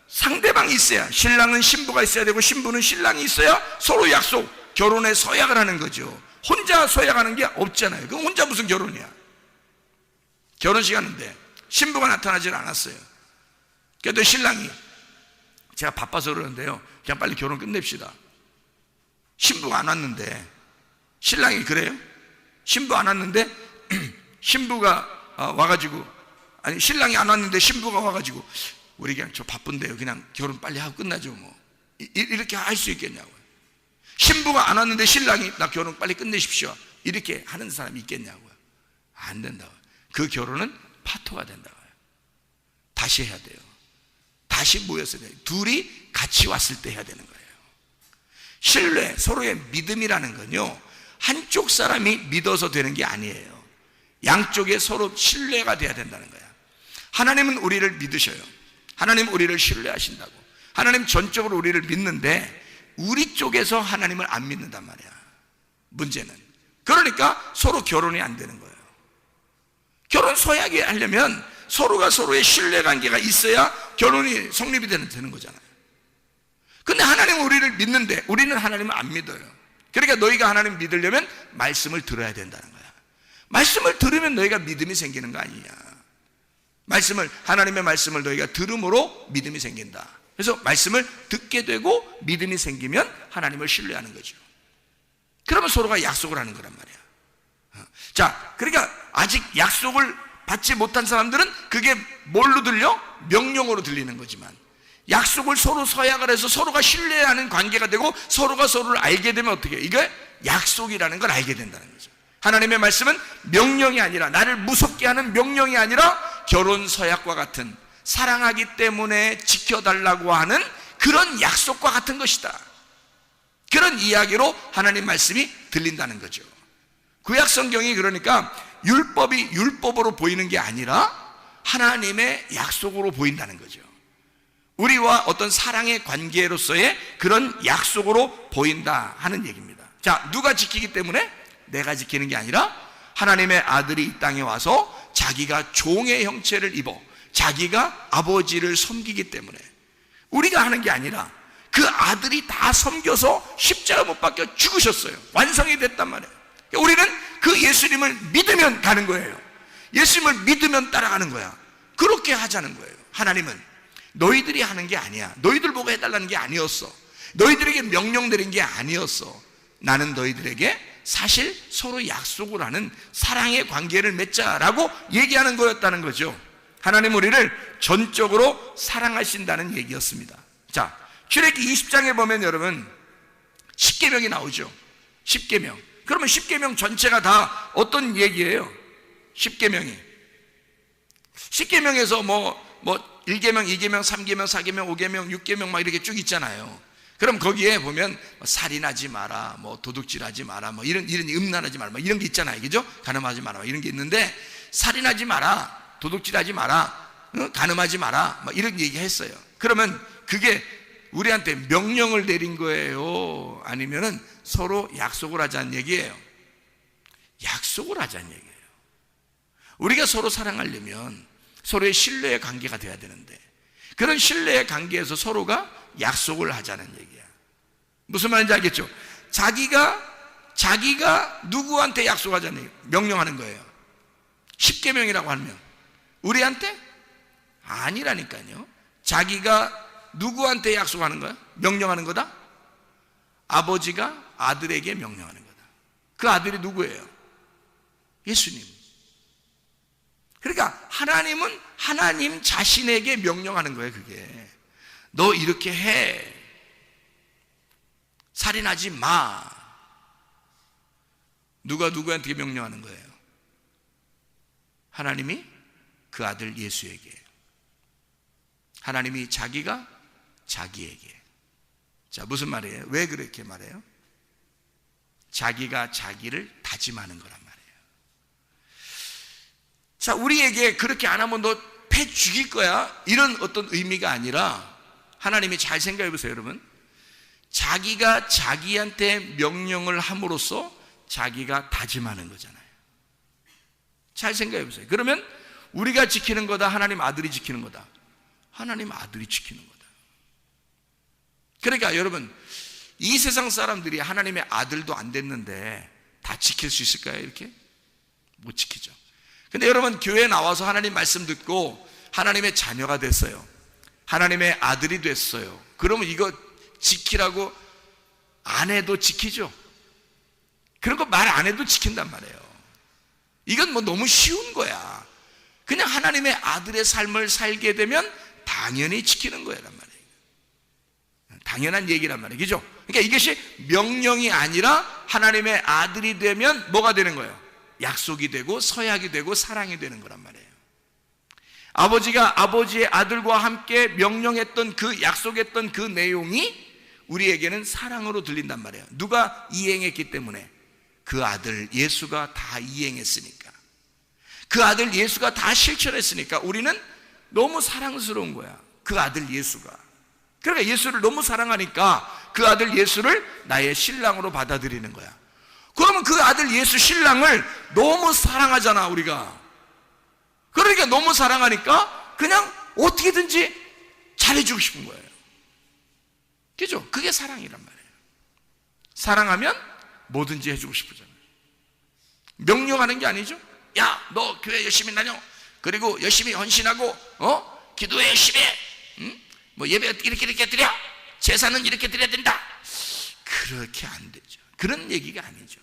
상대방이 있어야, 신랑은 신부가 있어야 되고 신부는 신랑이 있어야 서로 약속, 결혼에 서약을 하는 거죠. 혼자 서약하는 게 없잖아요. 그럼 혼자 무슨 결혼이야? 결혼식 하는데 신부가 나타나질 않았어요. 그래도 신랑이, 제가 바빠서 그러는데요, 그냥 빨리 결혼 끝냅시다. 신부가 안 왔는데, 신랑이 그래요? 신부 안 왔는데 신부가 와가지고, 아니 신랑이 안 왔는데 신부가 와가지고 우리 그냥 저 바쁜데요, 그냥 결혼 빨리 하고 끝나죠 뭐, 이렇게 할 수 있겠냐고요. 신부가 안 왔는데 신랑이 나 결혼 빨리 끝내십시오, 이렇게 하는 사람이 있겠냐고요. 안 된다고요. 그 결혼은 파토가 된다고요. 다시 해야 돼요. 다시 모여서 돼요. 둘이 같이 왔을 때 해야 되는 거예요. 신뢰, 서로의 믿음이라는 건요, 한쪽 사람이 믿어서 되는 게 아니에요. 양쪽에 서로 신뢰가 돼야 된다는 거야. 하나님은 우리를 믿으셔요. 하나님 우리를 신뢰하신다고. 하나님 전적으로 우리를 믿는데 우리 쪽에서 하나님을 안 믿는단 말이야. 문제는. 그러니까 서로 결혼이 안 되는 거예요. 결혼 서약이 하려면 서로가 서로의 신뢰관계가 있어야 결혼이 성립이 되는 거잖아요. 근데 하나님은 우리를 믿는데 우리는 하나님을 안 믿어요. 그러니까 너희가 하나님 믿으려면 말씀을 들어야 된다는 거야. 말씀을 들으면 너희가 믿음이 생기는 거 아니냐. 하나님의 말씀을 너희가 들음으로 믿음이 생긴다. 그래서 말씀을 듣게 되고 믿음이 생기면 하나님을 신뢰하는 거죠. 그러면 서로가 약속을 하는 거란 말이야. 자, 그러니까 아직 약속을 받지 못한 사람들은 그게 뭘로 들려? 명령으로 들리는 거지만, 약속을 서로 서약을 해서 서로가 신뢰하는 관계가 되고 서로가 서로를 알게 되면 어떻게 해요? 이게 약속이라는 걸 알게 된다는 거죠. 하나님의 말씀은 명령이 아니라, 나를 무섭게 하는 명령이 아니라 결혼 서약과 같은, 사랑하기 때문에 지켜달라고 하는 그런 약속과 같은 것이다. 그런 이야기로 하나님 말씀이 들린다는 거죠. 구약 성경이 그러니까 율법이 율법으로 보이는 게 아니라 하나님의 약속으로 보인다는 거죠. 우리와 어떤 사랑의 관계로서의 그런 약속으로 보인다 하는 얘기입니다. 자, 누가 지키기 때문에? 내가 지키는 게 아니라 하나님의 아들이 이 땅에 와서 자기가 종의 형체를 입어 자기가 아버지를 섬기기 때문에, 우리가 하는 게 아니라 그 아들이 다 섬겨서 십자가 못 박혀 죽으셨어요. 완성이 됐단 말이에요. 우리는 그 예수님을 믿으면 가는 거예요. 예수님을 믿으면 따라가는 거야. 그렇게 하자는 거예요. 하나님은 너희들이 하는 게 아니야. 너희들 보고 해달라는 게 아니었어. 너희들에게 명령 내린 게 아니었어. 나는 너희들에게 사실 서로 약속을 하는 사랑의 관계를 맺자라고 얘기하는 거였다는 거죠. 하나님 우리를 전적으로 사랑하신다는 얘기였습니다. 자, 출애굽기 20장에 보면 여러분 10계명이 나오죠. 10계명. 그러면 10계명 전체가 다 어떤 얘기예요? 10계명이 10계명에서 뭐 1계명, 2계명, 3계명, 4계명, 5계명, 6계명 막 이렇게 쭉 있잖아요. 그럼 거기에 보면 살인하지 마라, 뭐 도둑질하지 마라, 뭐 이런 음란하지 마라, 뭐 이런 게 있잖아요. 그죠? 간음하지 마라, 이런 게 있는데, 살인하지 마라, 도둑질하지 마라, 간음하지 마라, 뭐 이런 얘기 했어요. 그러면 그게 우리한테 명령을 내린 거예요? 아니면은 서로 약속을 하자는 얘기예요? 약속을 하자는 얘기예요. 우리가 서로 사랑하려면 서로의 신뢰의 관계가 돼야 되는데, 그런 신뢰의 관계에서 서로가 약속을 하자는 얘기야. 무슨 말인지 알겠죠? 자기가 누구한테 약속하자는 얘기예요. 명령하는 거예요. 10계명이라고 하면 우리한테? 아니라니까요. 자기가 누구한테 약속하는 거야? 명령하는 거다? 아버지가 아들에게 명령하는 거다. 그 아들이 누구예요? 예수님. 그러니까 하나님은 하나님 자신에게 명령하는 거예요. 그게 너 이렇게 해, 살인하지 마. 누가 누구한테 명령하는 거예요? 하나님이 그 아들 예수에게, 하나님이 자기가 자기에게. 자, 무슨 말이에요? 왜 그렇게 말해요? 자기가 자기를 다짐하는 거란 말이에요. 자, 우리에게 그렇게 안 하면 너 패 죽일 거야, 이런 어떤 의미가 아니라, 하나님이 잘 생각해 보세요, 여러분. 자기가 자기한테 명령을 함으로써 자기가 다짐하는 거잖아요. 잘 생각해 보세요. 그러면 우리가 지키는 거다, 하나님 아들이 지키는 거다? 하나님 아들이 지키는 거다. 그러니까 여러분, 이 세상 사람들이 하나님의 아들도 안 됐는데 다 지킬 수 있을까요? 이렇게? 못 지키죠. 근데 여러분, 교회에 나와서 하나님 말씀 듣고 하나님의 자녀가 됐어요. 하나님의 아들이 됐어요. 그러면 이거 지키라고 안 해도 지키죠. 그런 거 말 안 해도 지킨단 말이에요. 이건 뭐 너무 쉬운 거야. 그냥 하나님의 아들의 삶을 살게 되면 당연히 지키는 거란 말이에요. 당연한 얘기란 말이에요. 그죠? 그러니까 이것이 명령이 아니라 하나님의 아들이 되면 뭐가 되는 거예요? 약속이 되고 서약이 되고 사랑이 되는 거란 말이에요. 아버지가 아버지의 아들과 함께 명령했던 그 약속했던 그 내용이 우리에게는 사랑으로 들린단 말이에요. 누가 이행했기 때문에? 그 아들 예수가 다 이행했으니까, 그 아들 예수가 다 실천했으니까 우리는 너무 사랑스러운 거야. 그 아들 예수가. 그러니까 예수를 너무 사랑하니까 그 아들 예수를 나의 신랑으로 받아들이는 거야. 그러면 그 아들 예수 신랑을 너무 사랑하잖아, 우리가. 그러니까 너무 사랑하니까 그냥 어떻게든지 잘해주고 싶은 거예요. 그죠? 그게 사랑이란 말이에요. 사랑하면 뭐든지 해주고 싶으잖아요. 명령하는 게 아니죠. 야, 너 교회 열심히 다녀. 그리고 열심히 헌신하고, 기도해 열심히 해. 뭐 예배 이렇게 드려. 제사는 이렇게 드려야 된다. 그렇게 안 되죠. 그런 얘기가 아니죠.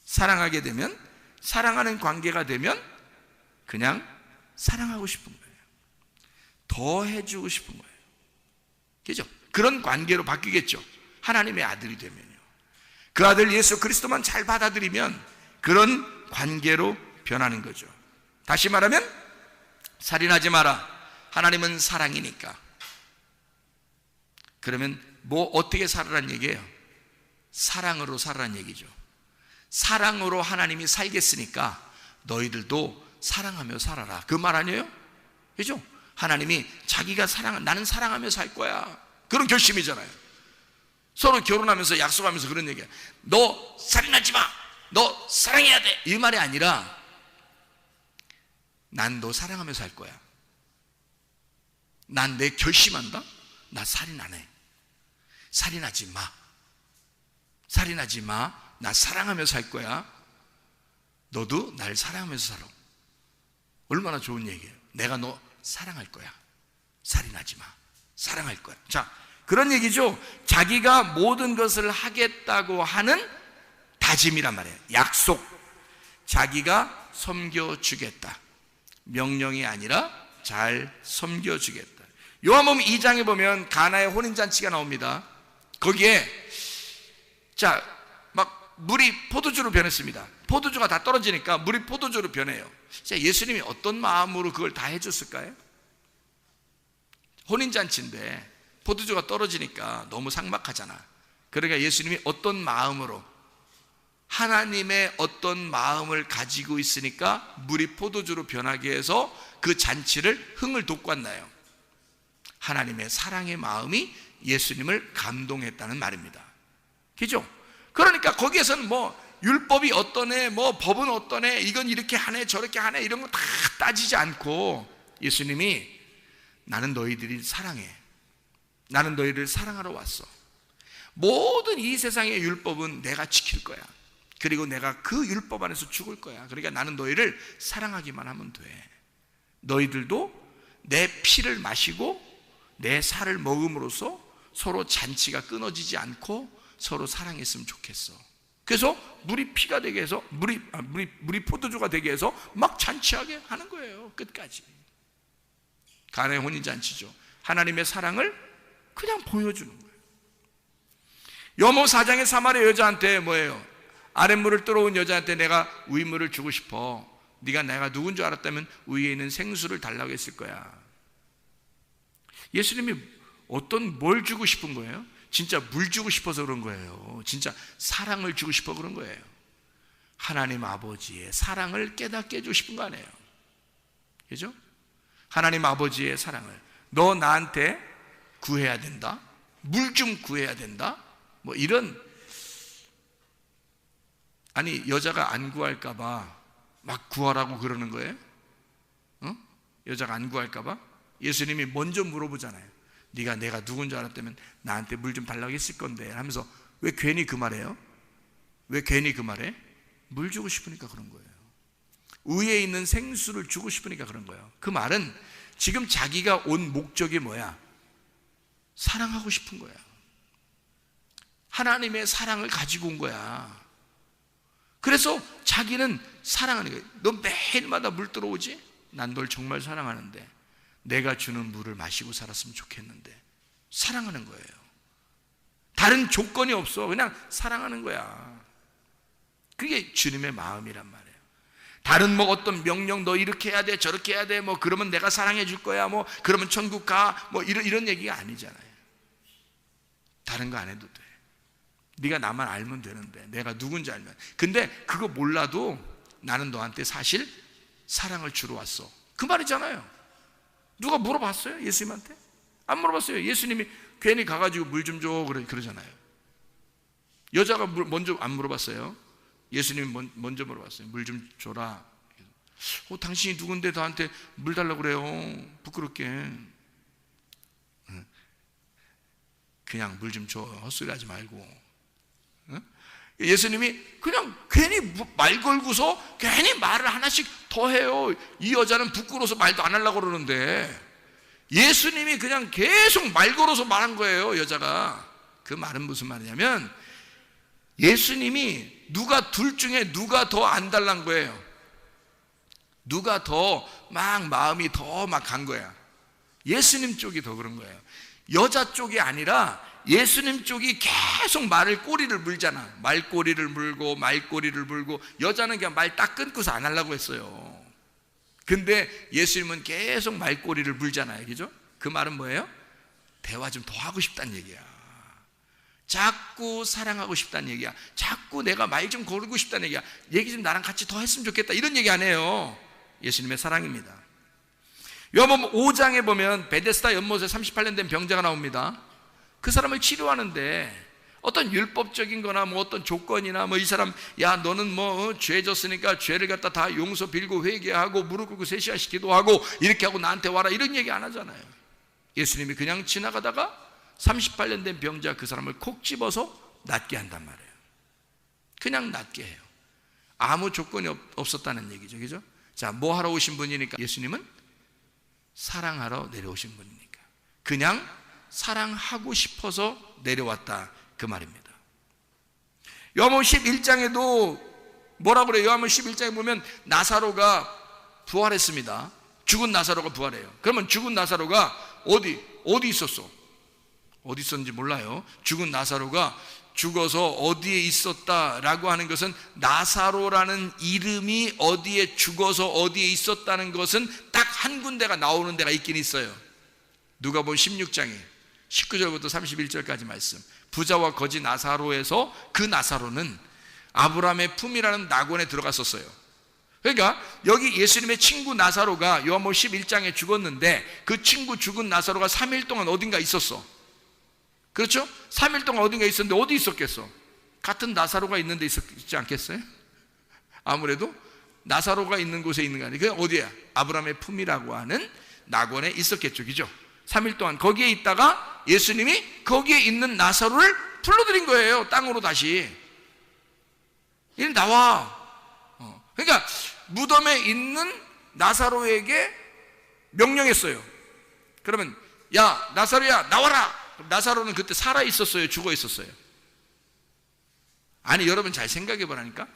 사랑하게 되면, 사랑하는 관계가 되면 그냥 사랑하고 싶은 거예요. 더 해주고 싶은 거예요. 그죠? 그런 관계로 바뀌겠죠. 하나님의 아들이 되면요. 그 아들 예수 그리스도만 잘 받아들이면 그런 관계로 변하는 거죠. 다시 말하면 살인하지 마라. 하나님은 사랑이니까. 그러면 뭐 어떻게 살아란 얘기예요? 사랑으로 살아란 얘기죠. 사랑으로 하나님이 살겠으니까 너희들도 사랑하며 살아라. 그 말 아니에요? 그죠? 하나님이 자기가 나는 사랑하며 살 거야. 그런 결심이잖아요. 서로 결혼하면서 약속하면서 그런 얘기야. 너 살인하지 마. 너 사랑해야 돼. 이 말이 아니라 난 너 사랑하며 살 거야. 난 내 결심한다. 나 살인 안 해. 살인하지 마. 살인하지 마. 나 사랑하며 살 거야. 너도 날 사랑하면서 살아. 얼마나 좋은 얘기예요. 내가 너 사랑할 거야. 살인하지 마. 사랑할 거야. 자, 그런 얘기죠. 자기가 모든 것을 하겠다고 하는 다짐이란 말이에요. 약속. 자기가 섬겨주겠다. 명령이 아니라 잘 섬겨주겠다. 요한복음 2장에 보면 가나의 혼인잔치가 나옵니다. 거기에 막 물이 포도주로 변했습니다. 포도주가 다 떨어지니까 물이 포도주로 변해요. 예수님이 어떤 마음으로 그걸 다 해줬을까요? 혼인잔치인데 포도주가 떨어지니까 너무 삭막하잖아. 그러니까 예수님이 어떤 마음으로, 하나님의 어떤 마음을 가지고 있으니까 물이 포도주로 변하게 해서 그 잔치를 흥을 돋고 왔나요? 하나님의 사랑의 마음이 예수님을 감동했다는 말입니다. 그죠? 그러니까 거기에서는 뭐 율법이 어떠네, 뭐 법은 어떠네, 이건 이렇게 하네 저렇게 하네 이런 거 다 따지지 않고 예수님이 나는 너희들이 사랑해. 나는 너희를 사랑하러 왔어. 모든 이 세상의 율법은 내가 지킬 거야. 그리고 내가 그 율법 안에서 죽을 거야. 그러니까 나는 너희를 사랑하기만 하면 돼. 너희들도 내 피를 마시고 내 살을 먹음으로써 서로 잔치가 끊어지지 않고 서로 사랑했으면 좋겠어. 그래서 물이 피가 되게 해서 물이 포도주가 되게 해서 막 잔치하게 하는 거예요. 끝까지. 가나의 혼인잔치죠. 하나님의 사랑을 그냥 보여주는 거예요. 요한복음 4장의 사마리아 여자한테 뭐예요? 아랫물을 떨어온 여자한테 내가 우유물을 주고 싶어. 네가 내가 누군 줄 알았다면 위에 있는 생수를 달라고 했을 거야. 예수님이 뭘 주고 싶은 거예요? 진짜 물 주고 싶어서 그런 거예요. 진짜 사랑을 주고 싶어 그런 거예요. 하나님 아버지의 사랑을 깨닫게 해주고 싶은 거 아니에요. 그죠? 하나님 아버지의 사랑을. 너 나한테 구해야 된다. 물 좀 구해야 된다. 뭐 이런, 아니 여자가 안 구할까 봐 막 구하라고 그러는 거예요? 여자가 안 구할까 봐? 예수님이 먼저 물어보잖아요. 네가 내가 누군 줄 알았다면 나한테 물 좀 달라고 했을 건데 하면서 왜 괜히 그 말해요? 왜 괜히 그 말해? 물 주고 싶으니까 그런 거예요. 위에 있는 생수를 주고 싶으니까 그런 거예요. 그 말은 지금 자기가 온 목적이 뭐야? 사랑하고 싶은 거야. 하나님의 사랑을 가지고 온 거야. 그래서 자기는 사랑하는 거예요. 너 매일마다 물 들어오지? 난 널 정말 사랑하는데 내가 주는 물을 마시고 살았으면 좋겠는데. 사랑하는 거예요. 다른 조건이 없어. 그냥 사랑하는 거야. 그게 주님의 마음이란 말이에요. 다른 뭐 어떤 명령, 너 이렇게 해야 돼 저렇게 해야 돼 뭐 그러면 내가 사랑해 줄 거야 뭐 그러면 천국 가 뭐 이런 얘기가 아니잖아요. 다른 거 안 해도 돼. 네가 나만 알면 되는데, 내가 누군지 알면. 근데 그거 몰라도 나는 너한테 사실 사랑을 주러 왔어. 그 말이잖아요. 누가 물어봤어요? 예수님한테? 안 물어봤어요. 예수님이 괜히 가가지고 물 좀 줘 그러잖아요. 여자가 먼저 안 물어봤어요. 예수님이 먼저 물어봤어요. 물 좀 줘라. 당신이 누군데 나한테 물 달라고 그래요? 부끄럽게. 그냥 물 좀 줘. 헛소리 하지 말고. 예수님이 그냥 괜히 말 걸고서 괜히 말을 하나씩 더 해요. 이 여자는 부끄러워서 말도 안 하려고 그러는데 예수님이 그냥 계속 말 걸어서 말한 거예요. 여자가. 그 말은 무슨 말이냐면 예수님이 둘 중에 누가 더 안 달란 거예요. 누가 더 막 마음이 더 막 간 거야. 예수님 쪽이 더 그런 거예요. 여자 쪽이 아니라 예수님 쪽이 계속 꼬리를 물잖아. 말꼬리를 물고 여자는 그냥 말 딱 끊고서 안 하려고 했어요. 근데 예수님은 계속 말꼬리를 물잖아요. 그죠? 그 말은 뭐예요? 대화 좀 더 하고 싶다는 얘기야. 자꾸 사랑하고 싶다는 얘기야. 자꾸 내가 말 좀 걸고 싶다는 얘기야. 얘기 좀 나랑 같이 더 했으면 좋겠다. 이런 얘기 안 해요. 예수님의 사랑입니다. 요한복음 5장에 보면 베데스다 연못에 38년 된 병자가 나옵니다. 그 사람을 치료하는데 어떤 율법적인 거나 어떤 조건이나 이 사람 야 너는 죄 졌으니까 죄를 갖다 다 용서 빌고 회개하고 무릎 꿇고 3시간씩 기도하고 이렇게 하고 나한테 와라 이런 얘기 안 하잖아요. 예수님이 그냥 지나가다가 38년 된 병자 그 사람을 콕 집어서 낫게 한단 말이에요. 그냥 낫게 해요. 아무 조건이 없었다는 얘기죠. 그죠? 자, 뭐 하러 오신 분이니까? 예수님은 사랑하러 내려오신 분이니까 그냥 사랑하고 싶어서 내려왔다 그 말입니다. 요한복음 11장에도 뭐라고 그래요? 요한복음 11장에 보면 나사로가 부활했습니다. 죽은 나사로가 부활해요. 그러면 죽은 나사로가 어디 있었어? 어디 있었는지 몰라요. 죽은 나사로가 죽어서 어디에 있었다라고 하는 것은 나사로라는 이름이 어디에 죽어서 어디에 있었다는 것은 딱 한 군데가 나오는 데가 있긴 있어요. 누가복음 16장에 19절부터 31절까지 말씀. 부자와 거지 나사로에서 그 나사로는 아브라함의 품이라는 낙원에 들어갔었어요. 그러니까 여기 예수님의 친구 나사로가 요한복음 11장에 죽었는데 그 친구 죽은 나사로가 3일 동안 어딘가 있었어. 그렇죠? 3일 동안 어딘가 있었는데 어디 있었겠어? 같은 나사로가 있는 데 있지 않겠어요? 아무래도 나사로가 있는 곳에 있는 거 아니에요. 그게 어디야? 아브라함의 품이라고 하는 낙원에 있었겠죠. 그죠? 3일 동안 거기에 있다가 예수님이 거기에 있는 나사로를 불러들인 거예요. 땅으로 다시. 이리 나와. 그러니까 무덤에 있는 나사로에게 명령했어요. 그러면 야 나사로야 나와라. 나사로는 그때 살아 있었어요? 죽어 있었어요? 아니 여러분 잘 생각해 보라니까.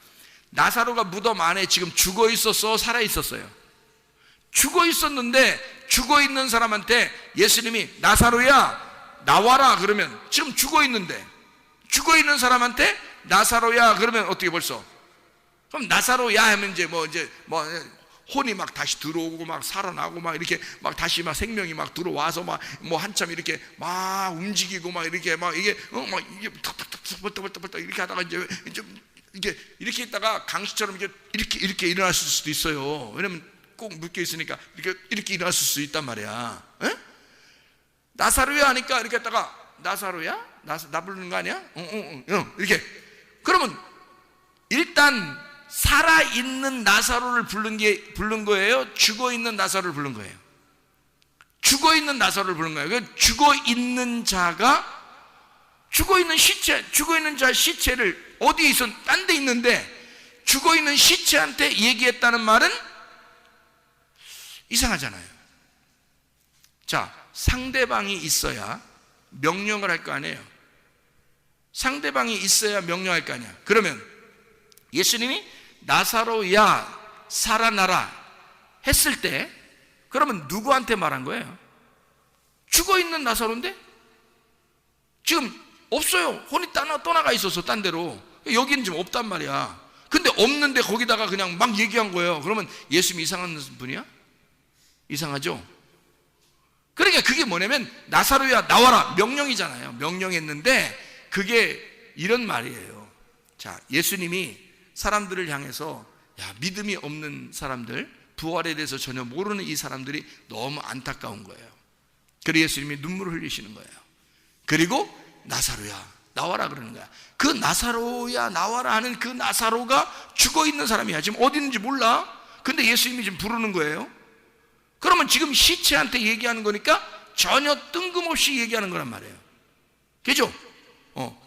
나사로가 무덤 안에 지금 죽어 있었어? 살아 있었어요? 죽어 있었는데 죽어 있는 사람한테 예수님이 나사로야 나와라 그러면 지금 죽어 있는데 죽어 있는 사람한테 나사로야 그러면 어떻게 벌써 그럼 나사로야 하면 이제 혼이 막 다시 들어오고 막 살아나고 막 이렇게 막 다시 막 생명이 막 들어와서 막 한참 이렇게 막 움직이고 막 이렇게 막 이게 이게 탁탁탁 벌떡벌떡 이렇게 하다가 이제 이렇게 있다가 강시처럼 이렇게 일어났을 수도 있어요. 왜냐면 꼭 묶여 있으니까 이렇게 일어났을 수 있단 말이야. 에? 나사로야 하니까 이렇게 했다가 나사로야? 나 부르는 거 아니야? 이렇게 그러면 일단 살아있는 나사로를 부른 거예요? 죽어있는 나사로를 부른 거예요? 죽어있는 나사로를 부른 거예요. 그러니까 죽어있는 자가 죽어있는 자 시체를 어디에 있어? 딴 데 있는데 죽어있는 시체한테 얘기했다는 말은 이상하잖아요. 자, 상대방이 있어야 명령을 할 거 아니에요. 상대방이 있어야 명령할 거 아니야. 그러면 예수님이 나사로야 살아나라 했을 때 그러면 누구한테 말한 거예요? 죽어있는 나사로인데 지금 없어요. 혼이 떠나가 있어서 딴 데로 여기는 지금 없단 말이야. 근데 없는데 거기다가 그냥 막 얘기한 거예요. 그러면 예수님이 이상한 분이야? 이상하죠? 그러니까 그게 뭐냐면 나사로야 나와라 명령이잖아요. 명령했는데 그게 이런 말이에요. 자, 예수님이 사람들을 향해서 야 믿음이 없는 사람들 부활에 대해서 전혀 모르는 이 사람들이 너무 안타까운 거예요. 그리고 예수님이 눈물을 흘리시는 거예요. 그리고 나사로야 나와라 그러는 거야. 그 나사로야 나와라 하는 그 나사로가 죽어있는 사람이야. 지금 어디 있는지 몰라. 근데 예수님이 지금 부르는 거예요. 그러면 지금 시체한테 얘기하는 거니까 전혀 뜬금없이 얘기하는 거란 말이에요. 그죠?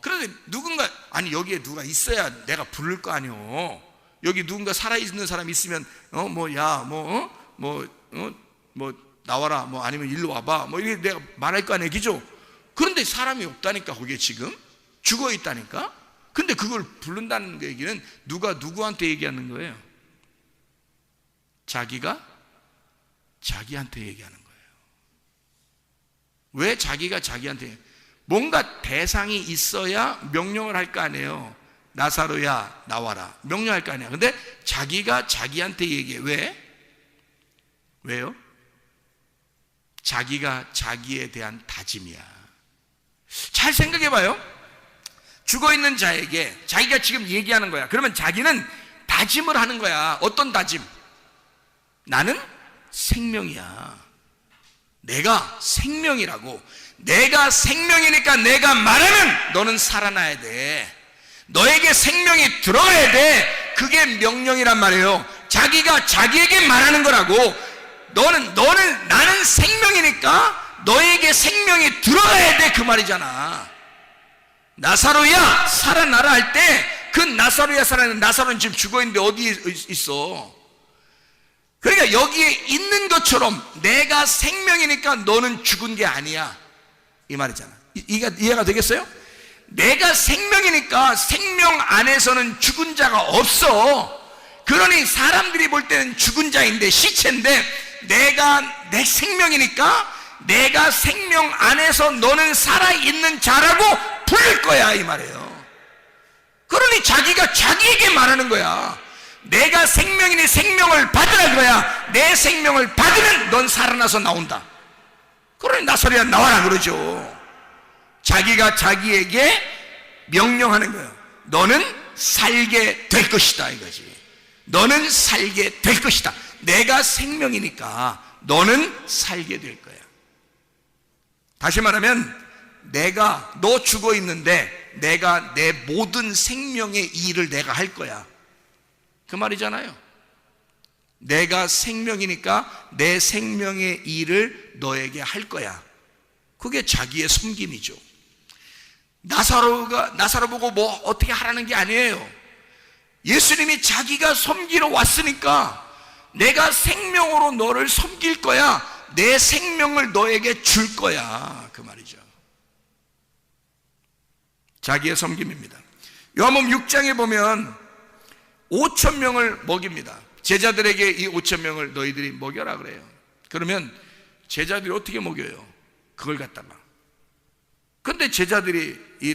그런데 누군가, 아니 여기에 누가 있어야 내가 부를 거 아니오. 여기 누군가 살아있는 사람이 있으면 나와라, 뭐 아니면 일로 와봐, 뭐 이렇게 내가 말할 거 아니에요. 그죠? 그런데 사람이 없다니까. 거기에 지금 죽어 있다니까. 근데 그걸 부른다는 얘기는 누가 누구한테 얘기하는 거예요? 자기가 자기한테 얘기하는 거예요. 왜 자기가 자기한테? 뭔가 대상이 있어야 명령을 할 거 아니에요. 나사로야 나와라 명령할 거 아니야. 근데 자기가 자기한테 얘기해. 왜요? 자기가 자기에 대한 다짐이야. 잘 생각해 봐요. 죽어있는 자에게 자기가 지금 얘기하는 거야. 그러면 자기는 다짐을 하는 거야. 어떤 다짐? 나는 생명이야. 내가 생명이라고. 내가 생명이니까 내가 말하면 너는 살아나야 돼. 너에게 생명이 들어가야 돼. 그게 명령이란 말이에요. 자기가 자기에게 말하는 거라고. 나는 생명이니까 너에게 생명이 들어가야 돼. 그 말이잖아. 나사로야 살아나라 할 때 그 나사로야 살아나는, 나사로는 지금 죽어있는데 어디에 있어? 그러니까 여기에 있는 것처럼 내가 생명이니까 너는 죽은 게 아니야, 이 말이잖아. 이해가 되겠어요? 내가 생명이니까 생명 안에서는 죽은 자가 없어. 그러니 사람들이 볼 때는 죽은 자인데, 시체인데, 내가 내 생명이니까 내가 생명 안에서 너는 살아있는 자라고 부를 거야, 이 말이에요. 그러니 자기가 자기에게 말하는 거야. 내가 생명이니 생명을 받으라 그거야. 내 생명을 받으면 넌 살아나서 나온다. 그러니 나사로야 나와라 그러죠. 자기가 자기에게 명령하는 거예요. 너는 살게 될 것이다, 이거지. 너는 살게 될 것이다. 내가 생명이니까 너는 살게 될 거야. 다시 말하면 너 죽어 있는데 내가 내 모든 생명의 일을 내가 할 거야, 그 말이잖아요. 내가 생명이니까 내 생명의 일을 너에게 할 거야. 그게 자기의 섬김이죠. 나사로 보고 뭐 어떻게 하라는 게 아니에요. 예수님이 자기가 섬기러 왔으니까 내가 생명으로 너를 섬길 거야. 내 생명을 너에게 줄 거야, 그 말이죠. 자기의 섬김입니다. 요한복음 6장에 보면 5,000명을 먹입니다. 제자들에게 이 5,000명을 너희들이 먹여라 그래요. 그러면 제자들이 어떻게 먹여요? 그걸 갖다가. 근데 제자들이 이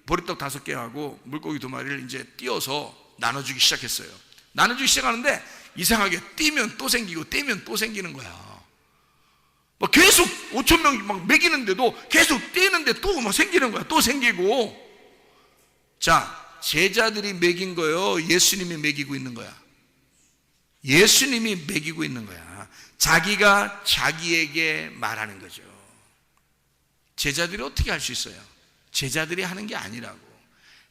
보리떡 5개하고 물고기 2마리를 이제 띄어서 나눠주기 시작했어요. 나눠주기 시작하는데 이상하게 띄면 또 생기고 띄면 또 생기는 거야. 막 계속 5,000명 막 먹이는데도 계속 띄는데 또 막 생기는 거야. 또 생기고. 자, 제자들이 먹인 거예요? 예수님이 먹이고 있는 거야? 예수님이 먹이고 있는 거야. 자기가 자기에게 말하는 거죠. 제자들이 어떻게 할 수 있어요? 제자들이 하는 게 아니라고.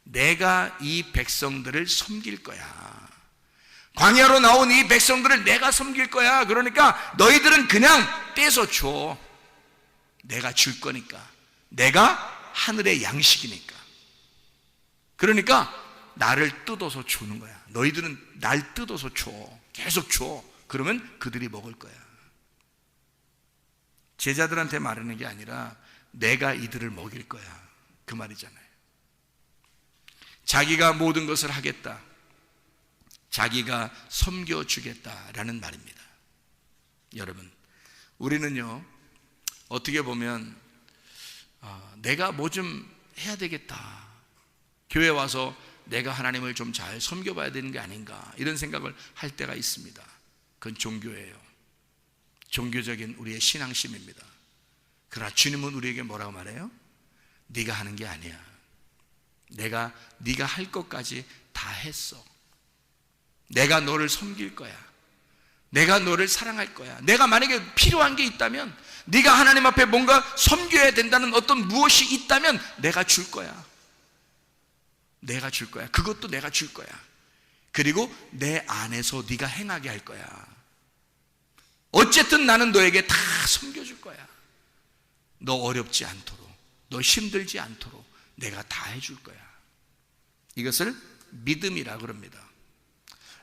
내가 이 백성들을 섬길 거야. 광야로 나온 이 백성들을 내가 섬길 거야. 그러니까 너희들은 그냥 떼서 줘. 내가 줄 거니까. 내가 하늘의 양식이니까. 그러니까 나를 뜯어서 주는 거야. 너희들은 날 뜯어서 줘. 계속 줘. 그러면 그들이 먹을 거야. 제자들한테 말하는 게 아니라 내가 이들을 먹일 거야, 그 말이잖아요. 자기가 모든 것을 하겠다, 자기가 섬겨주겠다라는 말입니다. 여러분, 우리는요 어떻게 보면 내가 뭐 좀 해야 되겠다, 교회 와서 내가 하나님을 좀 잘 섬겨봐야 되는 게 아닌가, 이런 생각을 할 때가 있습니다. 그건 종교예요. 종교적인 우리의 신앙심입니다. 그러나 주님은 우리에게 뭐라고 말해요? 네가 하는 게 아니야. 네가 할 것까지 다 했어. 내가 너를 섬길 거야. 내가 너를 사랑할 거야. 내가 만약에 필요한 게 있다면, 네가 하나님 앞에 뭔가 섬겨야 된다는 어떤 무엇이 있다면 내가 줄 거야. 내가 줄 거야. 그것도 내가 줄 거야. 그리고 내 안에서 네가 행하게 할 거야. 어쨌든 나는 너에게 다 섬겨줄 거야. 너 어렵지 않도록, 너 힘들지 않도록 내가 다 해줄 거야. 이것을 믿음이라 그럽니다.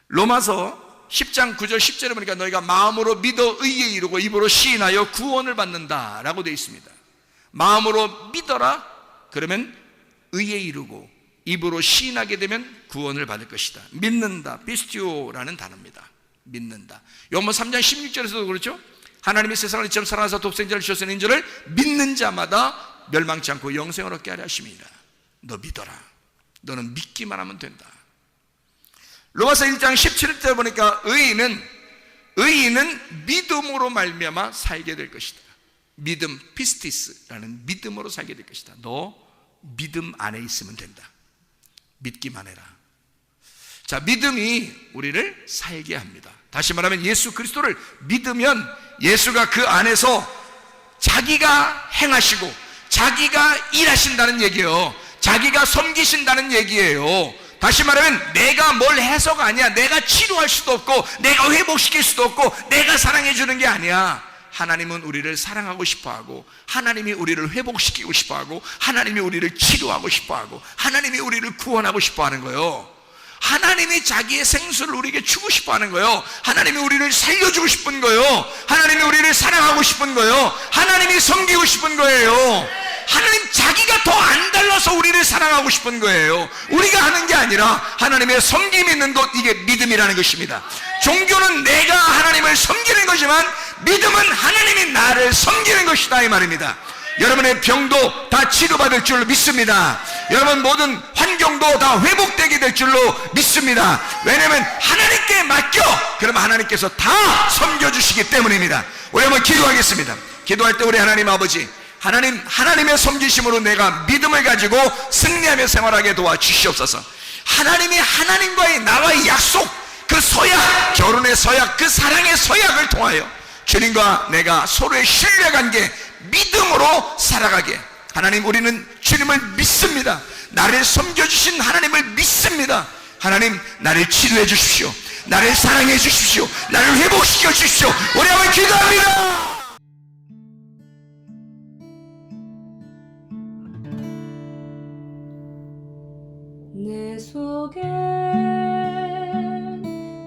로마서 10장 9절 10절에 보니까 너희가 마음으로 믿어 의에 이르고 입으로 시인하여 구원을 받는다 라고 되어 있습니다. 마음으로 믿어라 그러면 의에 이르고 입으로 시인하게 되면 구원을 받을 것이다. 믿는다, 피스티오라는 단어입니다. 믿는다. 요한복음 3장 16절에서도 그렇죠. 하나님이 세상을 이처럼 사랑하사 독생자를 주셨으니 인자를 믿는 자마다 멸망치 않고 영생을 얻게 하려 하심이니라. 너 믿어라. 너는 믿기만 하면 된다. 로마서 1장 17절 보니까 의인은 믿음으로 말미암아 살게 될 것이다. 믿음, 피스티스라는 믿음으로 살게 될 것이다. 너 믿음 안에 있으면 된다. 믿기만 해라. 자, 믿음이 우리를 살게 합니다. 다시 말하면 예수 그리스도를 믿으면 예수가 그 안에서 자기가 행하시고 자기가 일하신다는 얘기예요. 자기가 섬기신다는 얘기예요. 다시 말하면 내가 뭘 해서가 아니야. 내가 치료할 수도 없고 내가 회복시킬 수도 없고 내가 사랑해 주는 게 아니야. 하나님은 우리를 사랑하고 싶어하고 하나님이 우리를 회복시키고 싶어하고 하나님이 우리를 치료하고 싶어하고 하나님이 우리를 구원하고 싶어하는 거예요. 하나님이 자기의 생수를 우리에게 주고 싶어하는 거예요. 하나님이 우리를 살려주고 싶은 거예요. 하나님이 우리를 사랑하고 싶은 거예요. 하나님이 섬기고 싶은 거예요. 하나님 자기가 더 안 달라서 우리를 사랑하고 싶은 거예요. 우리가 하는 게 아니라 하나님의 섬김이 있는 것, 이게 믿음이라는 것입니다. 종교는 내가 하나님을 섬기는 거지만 믿음은 하나님이 나를 섬기는 것이다 이 말입니다. 여러분의 병도 다 치료받을 줄로 믿습니다. 여러분 모든 환경도 다 회복되게 될 줄로 믿습니다. 왜냐하면 하나님께 맡겨 그러면 하나님께서 다 섬겨주시기 때문입니다. 우리 한번 기도하겠습니다. 기도할 때 우리 하나님 아버지, 하나님의 섬기심으로 내가 믿음을 가지고 승리하며 생활하게 도와주시옵소서. 하나님이 하나님과의 나와의 약속, 그 서약, 결혼의 서약, 그 사랑의 서약을 통하여 주님과 내가 서로의 신뢰관계, 믿음으로 살아가게. 하나님, 우리는 주님을 믿습니다. 나를 섬겨주신 하나님을 믿습니다. 하나님, 나를 치료해 주십시오. 나를 사랑해 주십시오. 나를 회복시켜 주십시오. 우리 한번 기도합니다. 내 속에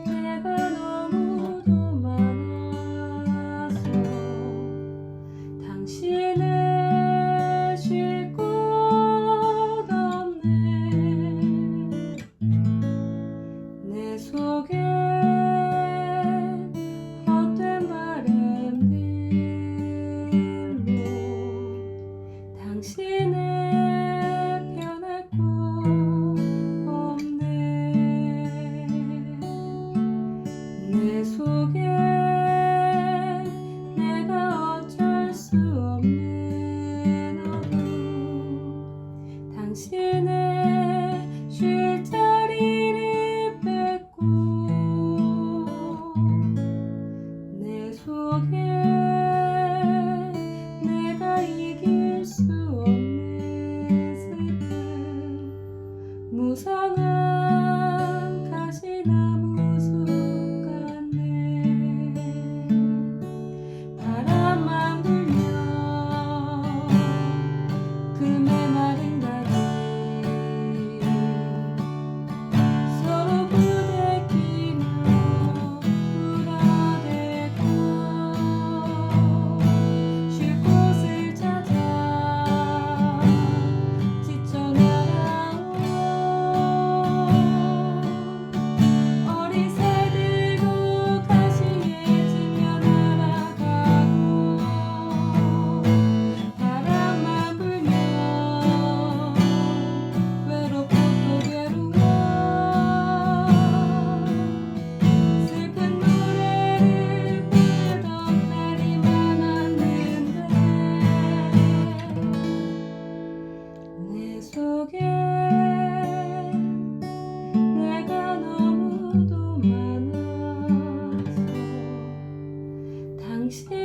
내가 너무도 많아서 당신을 쉴 곳 없네. 내 속에 헛된 바램들로 당신을 변할 곳 내 속에 내가 어쩔 수 없는 어둠, 당신의 쉴 자리를 뺏고 내 속에 내가 이길 수 없는 슬픔, 무성한 가시나무 바람만 불면 그 메마른 다리 서로 부대끼며 울어대고 쉴 곳을 찾아 지쳐 날아온 당신의